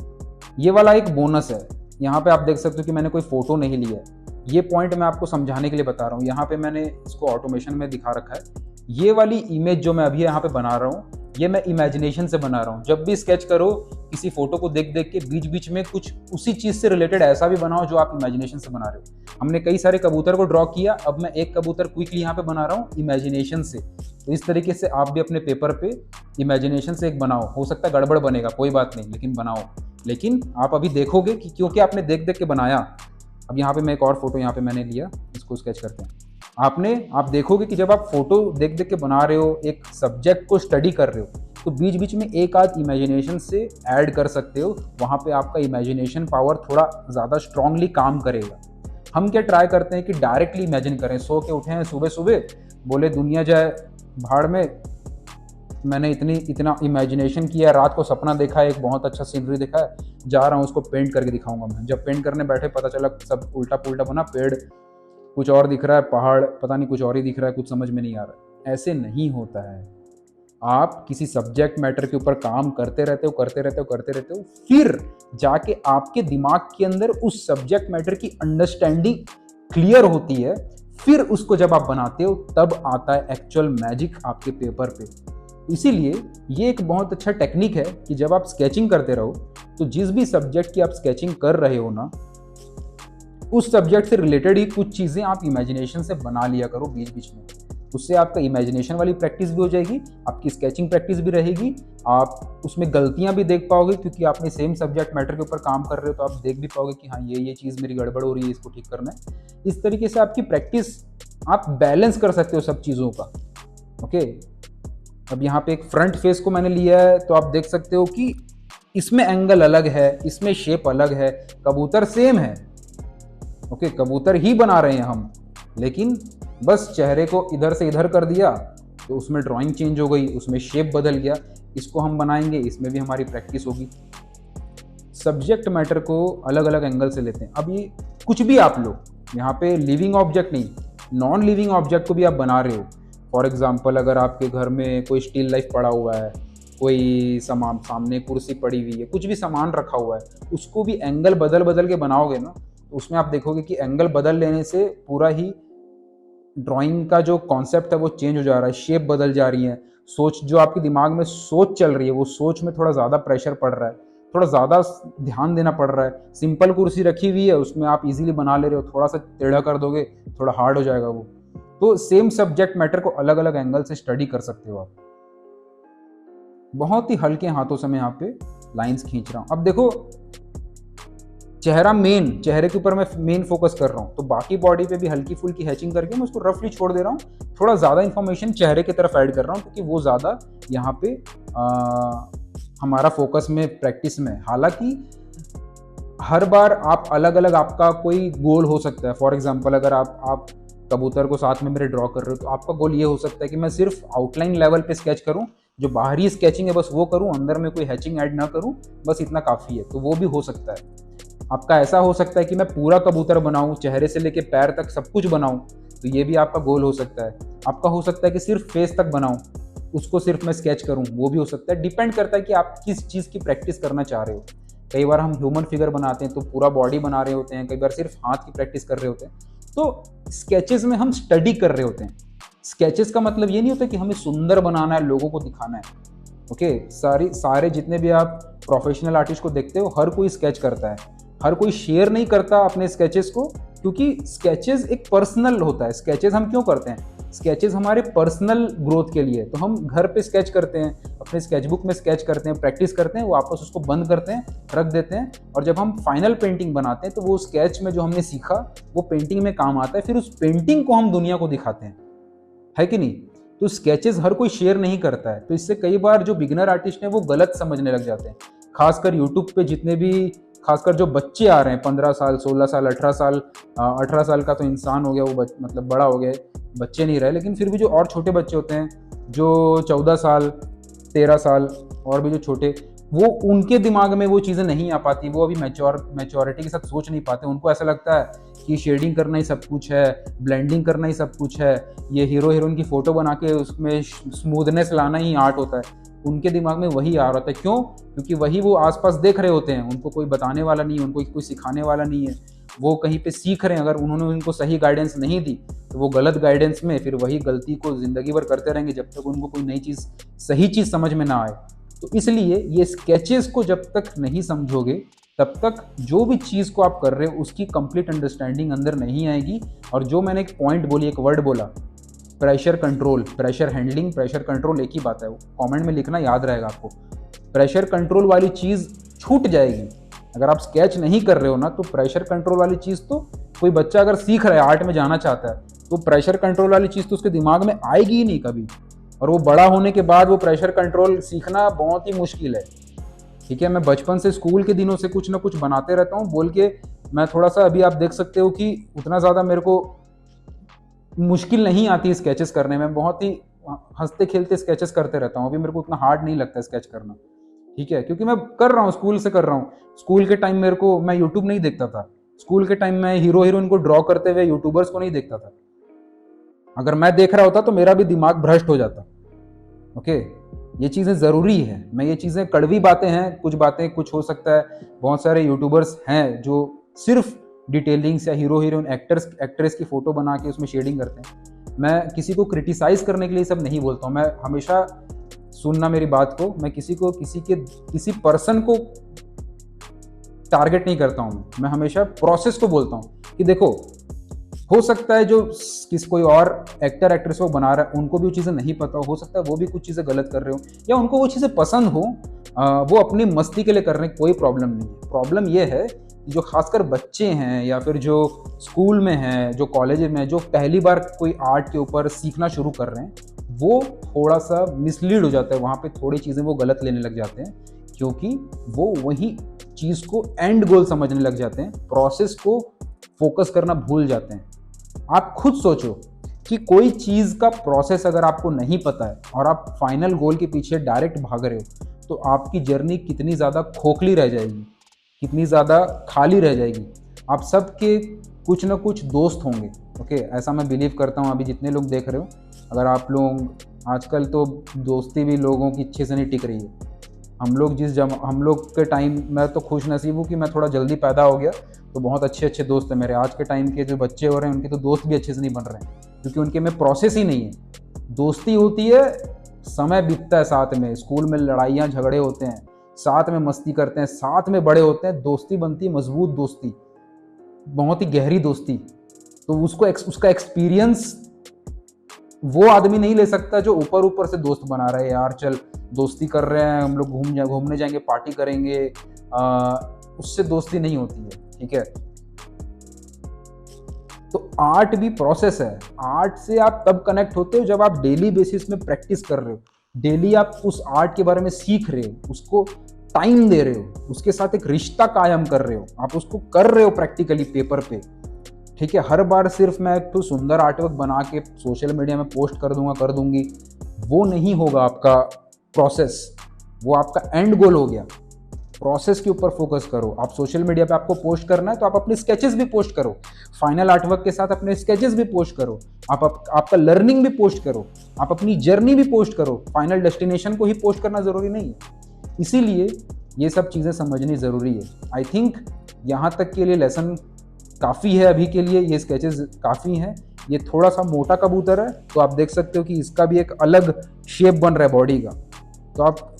[SPEAKER 1] ये वाला एक बोनस है, यहाँ पे आप देख सकते हो कि मैंने कोई फोटो नहीं लिया है। ये पॉइंट मैं आपको समझाने के लिए बता रहा हूँ। यहाँ पे मैंने इसको ऑटोमेशन में दिखा रखा है। ये वाली इमेज जो मैं अभी यहाँ पे बना रहा हूँ, ये मैं इमेजिनेशन से बना रहा हूँ। जब भी स्केच करो, किसी फोटो को देख देख के बीच बीच में कुछ उसी चीज से रिलेटेड ऐसा भी बनाओ जो आप इमेजिनेशन से बना रहे हो। हमने कई सारे कबूतर को ड्रॉ किया, अब मैं एक कबूतर क्विकली यहाँ पे बना रहा हूँ इमेजिनेशन से। तो इस तरीके से आप भी अपने पेपर पे इमेजिनेशन से एक बनाओ। हो सकता है गड़बड़ बनेगा, कोई बात नहीं, लेकिन बनाओ। लेकिन आप अभी देखोगे कि क्योंकि आपने देख देख के बनाया। अब यहाँ पे मैं एक और फोटो यहाँ पे मैंने लिया, इसको स्केच करते हैं। आप देखोगे कि जब आप फोटो देख देख के बना रहे हो, एक सब्जेक्ट को स्टडी कर रहे हो, तो बीच बीच में एक आध इमेजिनेशन से ऐड कर सकते हो। वहाँ पे आपका इमेजिनेशन पावर थोड़ा ज़्यादा स्ट्रांगली काम करेगा। हम क्या ट्राई करते हैं कि डायरेक्टली इमेजिन करें। सो के उठे हैं सुबह सुबह, बोले दुनिया जाए भाड़ में, मैंने इतना इमेजिनेशन किया, रात को सपना देखा है, एक बहुत अच्छा सीनरी देखा है, जा रहा हूँ उसको पेंट करके दिखाऊंगा मैं। जब पेंट करने बैठे पता चला सब उल्टा पुल्टा बना, पेड़ कुछ और दिख रहा है, पहाड़ पता नहीं कुछ और ही दिख रहा है, कुछ समझ में नहीं आ रहा है। ऐसे नहीं होता है। आप किसी सब्जेक्ट मैटर के ऊपर काम करते रहते हो, फिर जाके आपके दिमाग के अंदर उस सब्जेक्ट मैटर की अंडरस्टैंडिंग क्लियर होती है। फिर उसको जब आप बनाते हो तब आता है एक्चुअल मैजिक आपके पेपर पे। इसीलिए ये एक बहुत अच्छा टेक्निक है कि जब आप स्केचिंग करते रहो, तो जिस भी सब्जेक्ट की आप स्केचिंग कर रहे हो ना, उस सब्जेक्ट से रिलेटेड ही कुछ चीज़ें आप इमेजिनेशन से बना लिया करो बीच बीच में। उससे आपका इमेजिनेशन वाली प्रैक्टिस भी हो जाएगी, आपकी स्केचिंग प्रैक्टिस भी रहेगी, आप उसमें गलतियां भी देख पाओगे, क्योंकि आपने सेम सब्जेक्ट मैटर के ऊपर काम कर रहे हो, तो आप देख भी पाओगे कि हाँ ये चीज़ मेरी गड़बड़ हो रही है, इसको ठीक करना है। इस तरीके से आपकी प्रैक्टिस, आप बैलेंस कर सकते हो सब चीज़ों का। ओके, अब यहाँ पे एक फ्रंट फेस को मैंने लिया है, तो आप देख सकते हो कि इसमें एंगल अलग है, इसमें शेप अलग है, कबूतर सेम है। ओके, कबूतर ही बना रहे हैं हम, लेकिन बस चेहरे को इधर से इधर कर दिया तो उसमें ड्राइंग चेंज हो गई, उसमें शेप बदल गया। इसको हम बनाएंगे, इसमें भी हमारी प्रैक्टिस होगी। सब्जेक्ट मैटर को अलग अलग एंगल से लेते हैं। अब ये कुछ भी आप लो, यहाँ पे लिविंग ऑब्जेक्ट नहीं, नॉन लिविंग ऑब्जेक्ट को भी आप बना रहे हो। फॉर एग्जाम्पल, अगर आपके घर में कोई स्टील लाइफ पड़ा हुआ है, कोई सामान, सामने कुर्सी पड़ी हुई है, कुछ भी सामान रखा हुआ है, उसको भी एंगल बदल बदल के बनाओगे ना, तो उसमें आप देखोगे कि एंगल बदल लेने से पूरा ही ड्राइंग का जो कॉन्सेप्ट है वो चेंज हो जा रहा है, शेप बदल जा रही है, सोच जो आपके दिमाग में सोच चल रही है, वो सोच में थोड़ा ज़्यादा प्रेशर पड़ रहा है, थोड़ा ज़्यादा ध्यान देना पड़ रहा है। सिंपल कुर्सी रखी हुई है, उसमें आप इजीली बना ले रहे हो, थोड़ा सा टेढ़ा कर दोगे, थोड़ा हार्ड हो जाएगा वो। तो सेम सब्जेक्ट मैटर को अलग अलग एंगल से स्टडी कर सकते हो आप। बहुत ही हल्के हाथों से मैं यहाँ पे लाइंस खींच रहा हूँ। अब देखो, चेहरे के ऊपर मैं मेन फोकस कर रहा हूँ, तो बाकी बॉडी पे भी हल्की फुल्की हैचिंग करके मैं उसको रफली छोड़ दे रहा हूँ। थोड़ा ज़्यादा इन्फॉर्मेशन चेहरे की तरफ ऐड कर रहा हूँ, क्योंकि वो ज़्यादा यहाँ पे हमारा फोकस में, प्रैक्टिस में। हालांकि हर बार आप अलग अलग, आपका कोई गोल हो सकता है। फॉर एग्जाम्पल, अगर आप कबूतर को साथ में मेरे ड्रॉ कर रहे हो, तो आपका गोल ये हो सकता है कि मैं सिर्फ आउटलाइन लेवल पे स्केच करूँ, जो बाहरी स्केचिंग है बस वो करूँ, अंदर में कोई हैचिंग ऐड ना करूँ, बस इतना काफ़ी है। तो वो भी हो सकता है। आपका ऐसा हो सकता है कि मैं पूरा कबूतर बनाऊं, चेहरे से लेके पैर तक सब कुछ बनाऊं, तो ये भी आपका गोल हो सकता है। आपका हो सकता है कि सिर्फ फेस तक बनाऊं, उसको सिर्फ मैं स्केच करूं, वो भी हो सकता है। डिपेंड करता है कि आप किस चीज़ की प्रैक्टिस करना चाह रहे हो। कई बार हम ह्यूमन फिगर बनाते हैं तो पूरा बॉडी बना रहे होते हैं, कई बार सिर्फ हाथ की प्रैक्टिस कर रहे होते हैं। तो स्केचेस में हम स्टडी कर रहे होते हैं। स्केचेस का मतलब ये नहीं होता कि हमें सुंदर बनाना है, लोगों को दिखाना है। ओके, सारे जितने भी आप प्रोफेशनल आर्टिस्ट को देखते हो, हर कोई स्केच करता है, हर कोई शेयर नहीं करता अपने स्केचेस को, क्योंकि स्केचेस एक पर्सनल होता है। स्केचेस हम क्यों करते हैं? स्केचेस हमारे पर्सनल ग्रोथ के लिए। तो हम घर पे स्केच करते हैं, अपने स्केचबुक में स्केच करते हैं, प्रैक्टिस करते हैं, वापस उसको बंद करते हैं, रख देते हैं, और जब हम फाइनल पेंटिंग बनाते हैं तो वो स्केच में जो हमने सीखा वो पेंटिंग में काम आता है। फिर उस पेंटिंग को हम दुनिया को दिखाते हैं, है कि नहीं? तो स्केचेस हर कोई शेयर नहीं करता है, तो इससे कई बार जो बिगिनर आर्टिस्ट हैं वो गलत समझने लग जाते हैं। खासकर यूट्यूब पे जितने भी खासकर जो बच्चे आ रहे हैं 15 साल 16 साल 18 साल, 18 साल का तो इंसान हो गया वो, मतलब बड़ा हो गया, बच्चे नहीं रहे, लेकिन फिर भी जो और छोटे बच्चे होते हैं जो 14 साल 13 साल और भी जो छोटे, वो उनके दिमाग में वो चीज़ें नहीं आ पाती, वो अभी मैच्योरिटी के साथ सोच नहीं पाते। उनको ऐसा लगता है कि शेडिंग करना ही सब कुछ है, ब्लेंडिंग करना ही सब कुछ है, ये हीरो हीरोइन की फ़ोटो बना के उसमें स्मूथनेस लाना ही आर्ट होता है। उनके दिमाग में वही आ रहा था। क्यों? क्योंकि वही वो आसपास देख रहे होते हैं, उनको कोई बताने वाला नहीं है, उनको कोई सिखाने वाला नहीं है, वो कहीं पे सीख रहे हैं। अगर उन्होंने उनको सही गाइडेंस नहीं दी तो वो गलत गाइडेंस में फिर वही गलती को ज़िंदगी भर करते रहेंगे जब तक उनको कोई नई चीज़, सही चीज़ समझ में ना आए। तो इसलिए ये स्केचेस को जब तक नहीं समझोगे तब तक जो भी चीज़ को आप कर रहे हो उसकी कंप्लीट अंडरस्टैंडिंग अंदर नहीं आएगी। और जो मैंने एक पॉइंट बोली, एक वर्ड बोला, pressure control, pressure handling, pressure control एक ही बात है, कमेंट में लिखना, याद रहेगा आपको। प्रेशर कंट्रोल वाली चीज़ छूट जाएगी अगर आप स्केच नहीं कर रहे हो ना। तो प्रेशर कंट्रोल वाली चीज़ तो कोई बच्चा अगर सीख रहा है, आर्ट में जाना चाहता है, तो प्रेशर कंट्रोल वाली चीज़ तो उसके दिमाग में आएगी ही नहीं कभी। और वो बड़ा होने के बाद वो प्रेशर कंट्रोल सीखना बहुत ही मुश्किल है। ठीक है, मैं बचपन से स्कूल के दिनों से कुछ ना कुछ बनाते रहता हूँ बोल के मैं थोड़ा सा, अभी आप देख सकते हो कि उतना ज़्यादा मेरे को मुश्किल नहीं आती स्केचेस करने में, बहुत ही हंसते खेलते स्केचेस करते रहता हूँ। अभी मेरे को उतना हार्ड नहीं लगता स्केच करना। ठीक है, क्योंकि मैं कर रहा हूँ, स्कूल से कर रहा हूँ। स्कूल के टाइम मेरे को, मैं यूट्यूब नहीं देखता था। स्कूल के टाइम मैं हीरो हीरोइन को ड्रॉ करते हुए यूट्यूबर्स को नहीं देखता था। अगर मैं देख रहा होता तो मेरा भी दिमाग भ्रष्ट हो जाता। ओके, ये चीज़ें ज़रूरी है। मैं ये चीज़ें, कड़वी बातें हैं, कुछ बातें, कुछ हो सकता है बहुत सारे यूट्यूबर्स हैं जो सिर्फ डिटेलिंग्स या हीरो हीरोइन एक्ट्रेस की फ़ोटो बना के उसमें शेडिंग करते हैं। मैं किसी को क्रिटिसाइज़ करने के लिए सब नहीं बोलता हूँ। मैं हमेशा, सुनना मेरी बात को, मैं किसी पर्सन को टारगेट नहीं करता हूँ। मैं हमेशा प्रोसेस को बोलता हूँ कि देखो, हो सकता है जो कोई और एक्टर एक्ट्रेस को बना रहा है उनको भी वो चीज़ें नहीं पता हो सकता है वो भी कुछ चीज़ें गलत कर रहे हो, या उनको वो चीज़ें पसंद हो, वो अपनी मस्ती के लिए कर रहे हैं, कोई प्रॉब्लम नहीं है। प्रॉब्लम ये है कि जो खासकर बच्चे हैं या फिर जो स्कूल में हैं, जो कॉलेज में, जो पहली बार कोई आर्ट के ऊपर सीखना शुरू कर रहे हैं, वो थोड़ा सा मिसलीड हो जाता है। वहाँ पे थोड़ी चीज़ें वो गलत लेने लग जाते हैं, क्योंकि वो वही चीज़ को एंड गोल समझने लग जाते हैं, प्रोसेस को फोकस करना भूल जाते हैं। आप खुद सोचो कि कोई चीज़ का प्रोसेस अगर आपको नहीं पता है और आप फाइनल गोल के पीछे डायरेक्ट भाग रहे हो, तो आपकी जर्नी कितनी ज़्यादा खोखली रह जाएगी, कितनी ज़्यादा खाली रह जाएगी। आप सबके कुछ ना कुछ दोस्त होंगे। ओके, ऐसा मैं बिलीव करता हूँ। अभी जितने लोग देख रहे हो, अगर आप लोग, आजकल तो दोस्ती भी लोगों की अच्छे से नहीं टिक रही है। हम लोग के टाइम, मैं तो खुश नसीब हूँ कि मैं थोड़ा जल्दी पैदा हो गया, तो बहुत अच्छे दोस्त हैं मेरे। आज के टाइम के जो बच्चे हो रहे हैं उनके तो दोस्त भी अच्छे से नहीं बन रहे हैं, क्योंकि उनके में प्रोसेस ही नहीं है। दोस्ती होती है, समय बीतता है साथ में, स्कूल में लड़ाइयाँ झगड़े होते हैं, साथ में मस्ती करते हैं, साथ में बड़े होते हैं, दोस्ती बनती है, मजबूत दोस्ती, बहुत ही गहरी दोस्ती। तो उसका एक्सपीरियंस वो आदमी नहीं ले सकता जो ऊपर ऊपर से दोस्त बना रहा है, यार चल दोस्ती कर रहे हैं हम लोग, घूमने जाएंगे, पार्टी करेंगे, उससे दोस्ती नहीं होती है। ठीक है, तो आर्ट भी प्रोसेस है। आर्ट से आप तब कनेक्ट होते हो जब आप डेली बेसिस में प्रैक्टिस कर रहे हो, डेली आप उस आर्ट के बारे में सीख रहे हो, उसको टाइम दे रहे हो, उसके साथ एक रिश्ता कायम कर रहे हो, आप उसको कर रहे हो प्रैक्टिकली पेपर पे। ठीक है, हर बार सिर्फ मैं एक तो सुंदर आर्टवर्क बना के सोशल मीडिया में पोस्ट कर दूंगी, वो नहीं होगा आपका प्रोसेस, वो आपका एंड गोल हो गया। प्रोसेस के ऊपर फोकस करो। आप सोशल मीडिया पे आपको पोस्ट करना है तो आप अपने स्केचेस भी पोस्ट करो, फाइनल आर्टवर्क के साथ अपने स्केचेस भी पोस्ट करो, आपका लर्निंग भी पोस्ट करो, आप अपनी जर्नी भी पोस्ट करो। फाइनल डेस्टिनेशन को ही पोस्ट करना जरूरी नहीं है। इसीलिए ये सब चीज़ें समझनी ज़रूरी है। आई थिंक यहाँ तक के लिए लेसन काफ़ी है अभी के लिए, ये स्केचेस काफ़ी हैं। ये थोड़ा सा मोटा कबूतर है, तो आप देख सकते हो कि इसका भी एक अलग शेप बन रहा है बॉडी का। तो आप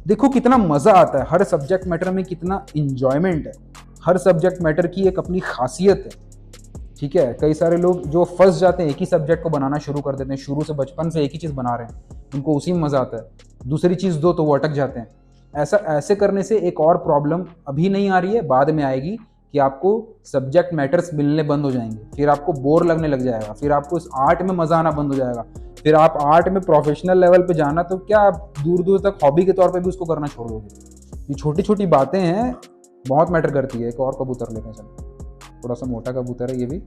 [SPEAKER 1] देखो कितना मज़ा आता है, हर सब्जेक्ट मैटर में कितना इंजॉयमेंट है, हर सब्जेक्ट मैटर की एक अपनी खासियत है। ठीक है, कई सारे लोग जो फंस जाते हैं, एक ही सब्जेक्ट को बनाना शुरू कर देते हैं, शुरू से बचपन से एक ही चीज़ बना रहे हैं, उनको उसी में मज़ा आता है। दूसरी चीज़ दो तो वो अटक जाते हैं। ऐसे करने से एक और प्रॉब्लम अभी नहीं आ रही है, बाद में आएगी, कि आपको सब्जेक्ट मैटर्स मिलने बंद हो जाएंगे, फिर आपको बोर लगने लग जाएगा, फिर आपको इस आर्ट में मज़ा आना बंद हो जाएगा, फिर आप आर्ट में प्रोफेशनल लेवल पे जाना तो क्या आप दूर दूर तक हॉबी के तौर पे भी उसको करना छोड़ दोगे। ये छोटी छोटी बातें हैं, बहुत मैटर करती है। एक और कबूतर लेते हैं, चलो थोड़ा सा मोटा कबूतर है ये भी।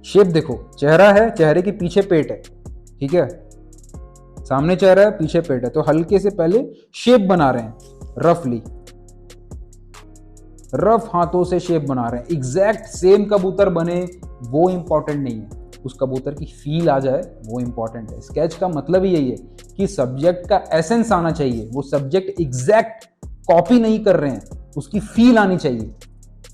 [SPEAKER 1] शेप देखो, चेहरा है, चेहरे के पीछे पेट है, ठीक है, सामने चेहरा है पीछे पेट है, तो हल्के से पहले शेप बना रहे हैं, रफली रफ हाथों से शेप बना रहे हैं। एग्जैक्ट सेम कबूतर बने वो इंपॉर्टेंट नहीं है, उस कबूतर की फील आ जाए वो इंपॉर्टेंट है। स्केच का मतलब ही यही है कि सब्जेक्ट का एसेंस आना चाहिए, वो सब्जेक्ट एग्जैक्ट कॉपी नहीं कर रहे हैं, उसकी फील आनी चाहिए।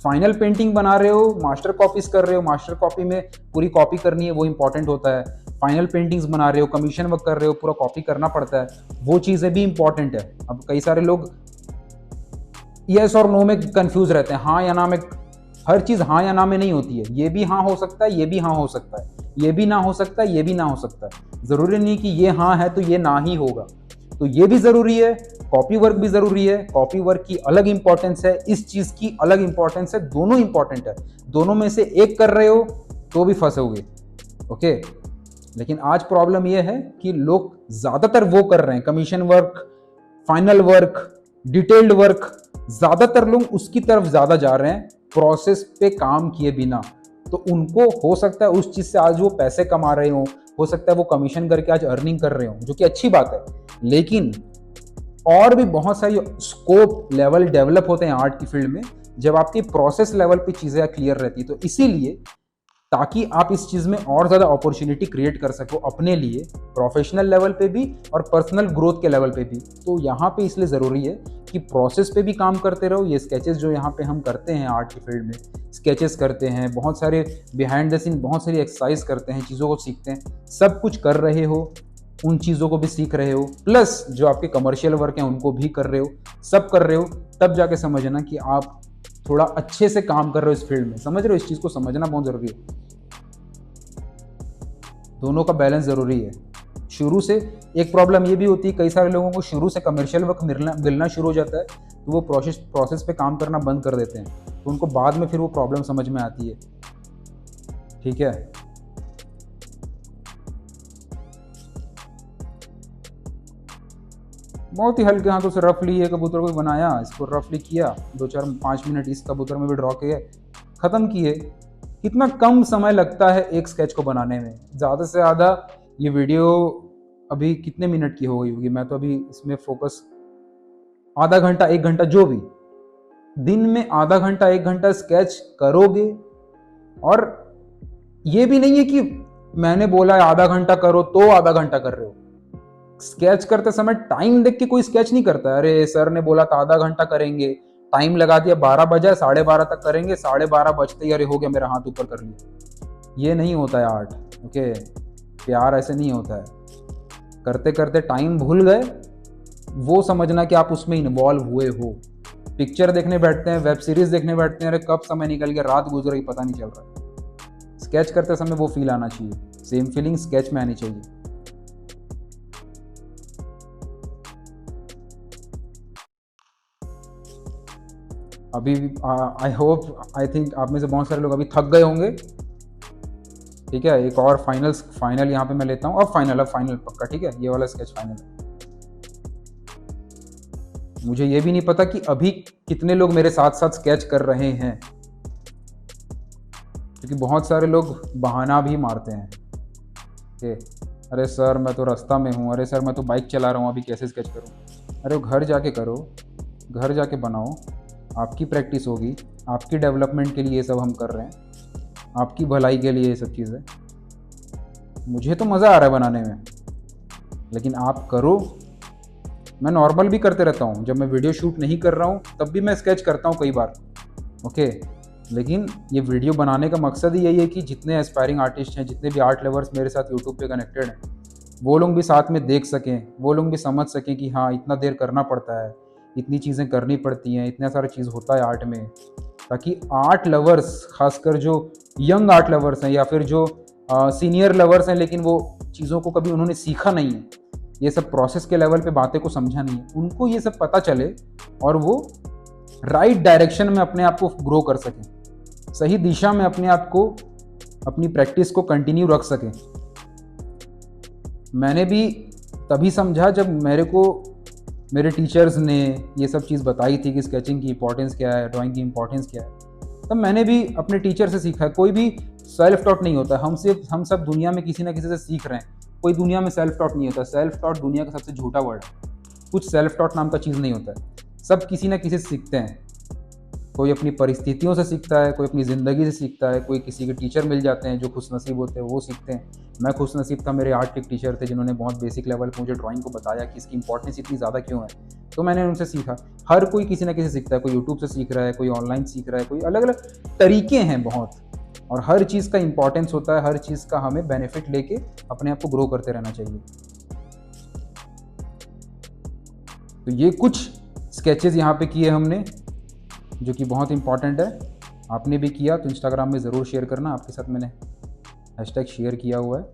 [SPEAKER 1] फाइनल पेंटिंग बना रहे हो, मास्टर कॉपीज कर रहे हो, मास्टर कॉपी में पूरी कॉपी करनी है, वो इंपॉर्टेंट होता है। फाइनल पेंटिंग्स बना रहे हो, कमीशन वर्क कर रहे हो, पूरा कॉपी करना पड़ता है, वो चीज़ें भी इंपॉर्टेंट है। अब कई सारे लोग यस और नो में कंफ्यूज रहते हैं, हाँ या ना में। हर चीज़ हाँ या ना में नहीं होती है, ये भी हाँ हो सकता है, ये भी हाँ हो सकता है, ये भी ना हो सकता है, ये भी ना हो सकता है। ज़रूरी नहीं कि ये हाँ है तो ये ना ही होगा, तो ये भी ज़रूरी है, कॉपी वर्क भी ज़रूरी है। कॉपी वर्क की अलग इंपॉर्टेंस है, इस चीज़ की अलग इंपॉर्टेंस है, दोनों इंपॉर्टेंट है। दोनों में से एक कर रहे हो तो भी फंसोगे, ओके। लेकिन आज प्रॉब्लम यह है कि लोग ज़्यादातर वो कर रहे हैं, commission work, final work, detailed work, ज़्यादातर लोग उसकी तरफ ज़्यादा जा रहे हैं प्रोसेस पे काम किए बिना। तो उनको हो सकता है उस चीज़ से आज वो पैसे कमा रहे हो सकता है वो कमीशन करके आज अर्निंग कर रहे हो, जो कि अच्छी बात है। लेकिन और भी बहुत सारी स्कोप लेवल डेवलप होते हैं आर्ट की फील्ड में, जब आपकी प्रोसेस लेवल पे चीज़ें क्लियर रहती है। तो इसीलिए ताकि आप इस चीज़ में और ज़्यादा अपॉर्चुनिटी क्रिएट कर सको अपने लिए, प्रोफेशनल लेवल पे भी और पर्सनल ग्रोथ के लेवल पे भी। तो यहाँ पे इसलिए ज़रूरी है कि प्रोसेस पे भी काम करते रहो। ये स्केचेस जो यहाँ पे हम करते हैं आर्ट की फील्ड में, स्केचेस करते हैं, बहुत सारे बिहाइंड द सीन बहुत सारी एक्सरसाइज करते हैं, चीज़ों को सीखते हैं, सब कुछ कर रहे हो, उन चीज़ों को भी सीख रहे हो, प्लस जो आपके कमर्शियल वर्क हैं उनको भी कर रहे हो, सब कर रहे हो, तब जाके समझना कि आप थोड़ा अच्छे से काम कर रहे हो इस फील्ड में। समझ रहे हो, इस चीज़ को समझना बहुत ज़रूरी है। दोनों का बैलेंस ज़रूरी है। शुरू से एक प्रॉब्लम ये भी होती है, कई सारे लोगों को शुरू से कमर्शियल वर्क मिलना शुरू हो जाता है, तो वो प्रोसेस पे काम करना बंद कर देते हैं, तो उनको बाद में फिर वो प्रॉब्लम समझ में आती है, ठीक है। बहुत ही हल्के हाथों से रफली ये कबूतर को बनाया, इसको रफली किया, 2-4-5 मिनट इस कबूतर में भी ड्रॉ किए, ख़त्म किए। कितना कम समय लगता है एक स्केच को बनाने में, ज़्यादा से ज़्यादा। ये वीडियो अभी कितने मिनट की हो गई होगी, मैं तो अभी इसमें फोकस आधा घंटा 1 घंटा, जो भी दिन में आधा घंटा 1 घंटा स्केच करोगे। और ये भी नहीं है कि मैंने बोला आधा घंटा करो तो आधा घंटा कर रहे हो। स्केच करते समय टाइम देख के कोई स्केच नहीं करता है, अरे सर ने बोला था आधा घंटा करेंगे, टाइम लगा दिया, 12 बजा, 12:30 तक करेंगे, 12:30 बजते ही अरे हो गया मेरा हाथ ऊपर कर लिया। ये नहीं होता है आर्ट, ओके। प्यार ऐसे नहीं होता है, करते करते टाइम भूल गए, वो समझना कि आप उसमें इन्वॉल्व हुए हो। पिक्चर देखने बैठते हैं, वेब सीरीज देखने बैठते हैं, अरे कब समय निकल गया, रात गुजर गई, पता नहीं चल रहा। स्केच करते समय वो फील आना चाहिए, सेम फीलिंग स्केच में आनी चाहिए। अभी आई थिंक आप में से बहुत सारे लोग अभी थक गए होंगे, ठीक है। एक और फाइनल यहाँ पे मैं लेता हूँ। अब फाइनल पक्का, ठीक है, ये वाला स्केच फाइनल है। मुझे ये भी नहीं पता कि अभी कितने लोग मेरे साथ साथ स्केच कर रहे हैं, क्योंकि बहुत सारे लोग बहाना भी मारते हैं कि अरे सर मैं तो रास्ता में हूँ, अरे सर मैं तो बाइक चला रहा हूँ, अभी कैसे स्केच करूँ। अरे घर जाके करो, घर जाके बनाओ, आपकी प्रैक्टिस होगी, आपकी डेवलपमेंट के लिए ये सब हम कर रहे हैं, आपकी भलाई के लिए ये सब चीज़ें। मुझे तो मज़ा आ रहा है बनाने में, लेकिन आप करो। मैं नॉर्मल भी करते रहता हूँ, जब मैं वीडियो शूट नहीं कर रहा हूँ तब भी मैं स्केच करता हूँ कई बार, ओके। लेकिन ये वीडियो बनाने का मकसद ही यही है कि जितने एस्पायरिंग आर्टिस्ट हैं, जितने भी आर्ट लवर्स मेरे साथ यूट्यूब पे कनेक्टेड हैं, वो लोग भी साथ में देख सकें, वो लोग भी समझ सकें कि हाँ इतना देर करना पड़ता है, इतनी चीज़ें करनी पड़ती हैं, इतना सारा चीज़ होता है आर्ट में, ताकि आर्ट लवर्स, खासकर जो यंग आर्ट लवर्स हैं या फिर जो सीनियर लवर्स हैं लेकिन वो चीज़ों को कभी उन्होंने सीखा नहीं है, ये सब प्रोसेस के लेवल पे बातें को समझा नहीं है, उनको ये सब पता चले और वो राइट डायरेक्शन में अपने आप को ग्रो कर सकें, सही दिशा में अपने आप को, अपनी प्रैक्टिस को कंटिन्यू रख सकें। मैंने भी तभी समझा जब मेरे को मेरे टीचर्स ने ये सब चीज़ बताई थी कि स्केचिंग की इंपॉर्टेंस क्या है, ड्राइंग की इंपॉर्टेंस क्या है, तब मैंने भी अपने टीचर से सीखा। कोई भी सेल्फ टॉट नहीं होता, हम सब दुनिया में किसी ना किसी से सीख रहे हैं। कोई दुनिया में सेल्फ टॉट नहीं होता। सेल्फ टॉट दुनिया का सबसे झूठा वर्ड है। कुछ सेल्फ टॉट नाम का चीज़ नहीं होता है। सब किसी ना किसी से सीखते हैं। कोई अपनी परिस्थितियों से सीखता है, कोई अपनी ज़िंदगी से सीखता है, कोई किसी के टीचर मिल जाते हैं जो खुशनसीब होते हैं वो सीखते हैं। मैं खुशनसीब था, मेरे आर्ट के टीचर थे जिन्होंने बहुत बेसिक लेवल पे मुझे ड्राइंग को बताया कि इसकी इंपॉर्टेंस इतनी ज़्यादा क्यों है, तो मैंने उनसे सीखा। हर कोई किसी ना किसी से सीखता है, कोई यूट्यूब से सीख रहा है, कोई ऑनलाइन सीख रहा है, कोई अलग अलग तरीके हैं बहुत। और हर चीज़ का इंपॉर्टेंस होता है, हर चीज़ का हमें बेनिफिट लेके अपने आप को ग्रो करते रहना चाहिए। तो ये कुछ स्केचेस यहाँ पे किए हमने जो कि बहुत इंपॉर्टेंट है। आपने भी किया तो इंस्टाग्राम में ज़रूर शेयर करना। आपके साथ मैंने हैशटैग शेयर किया हुआ है।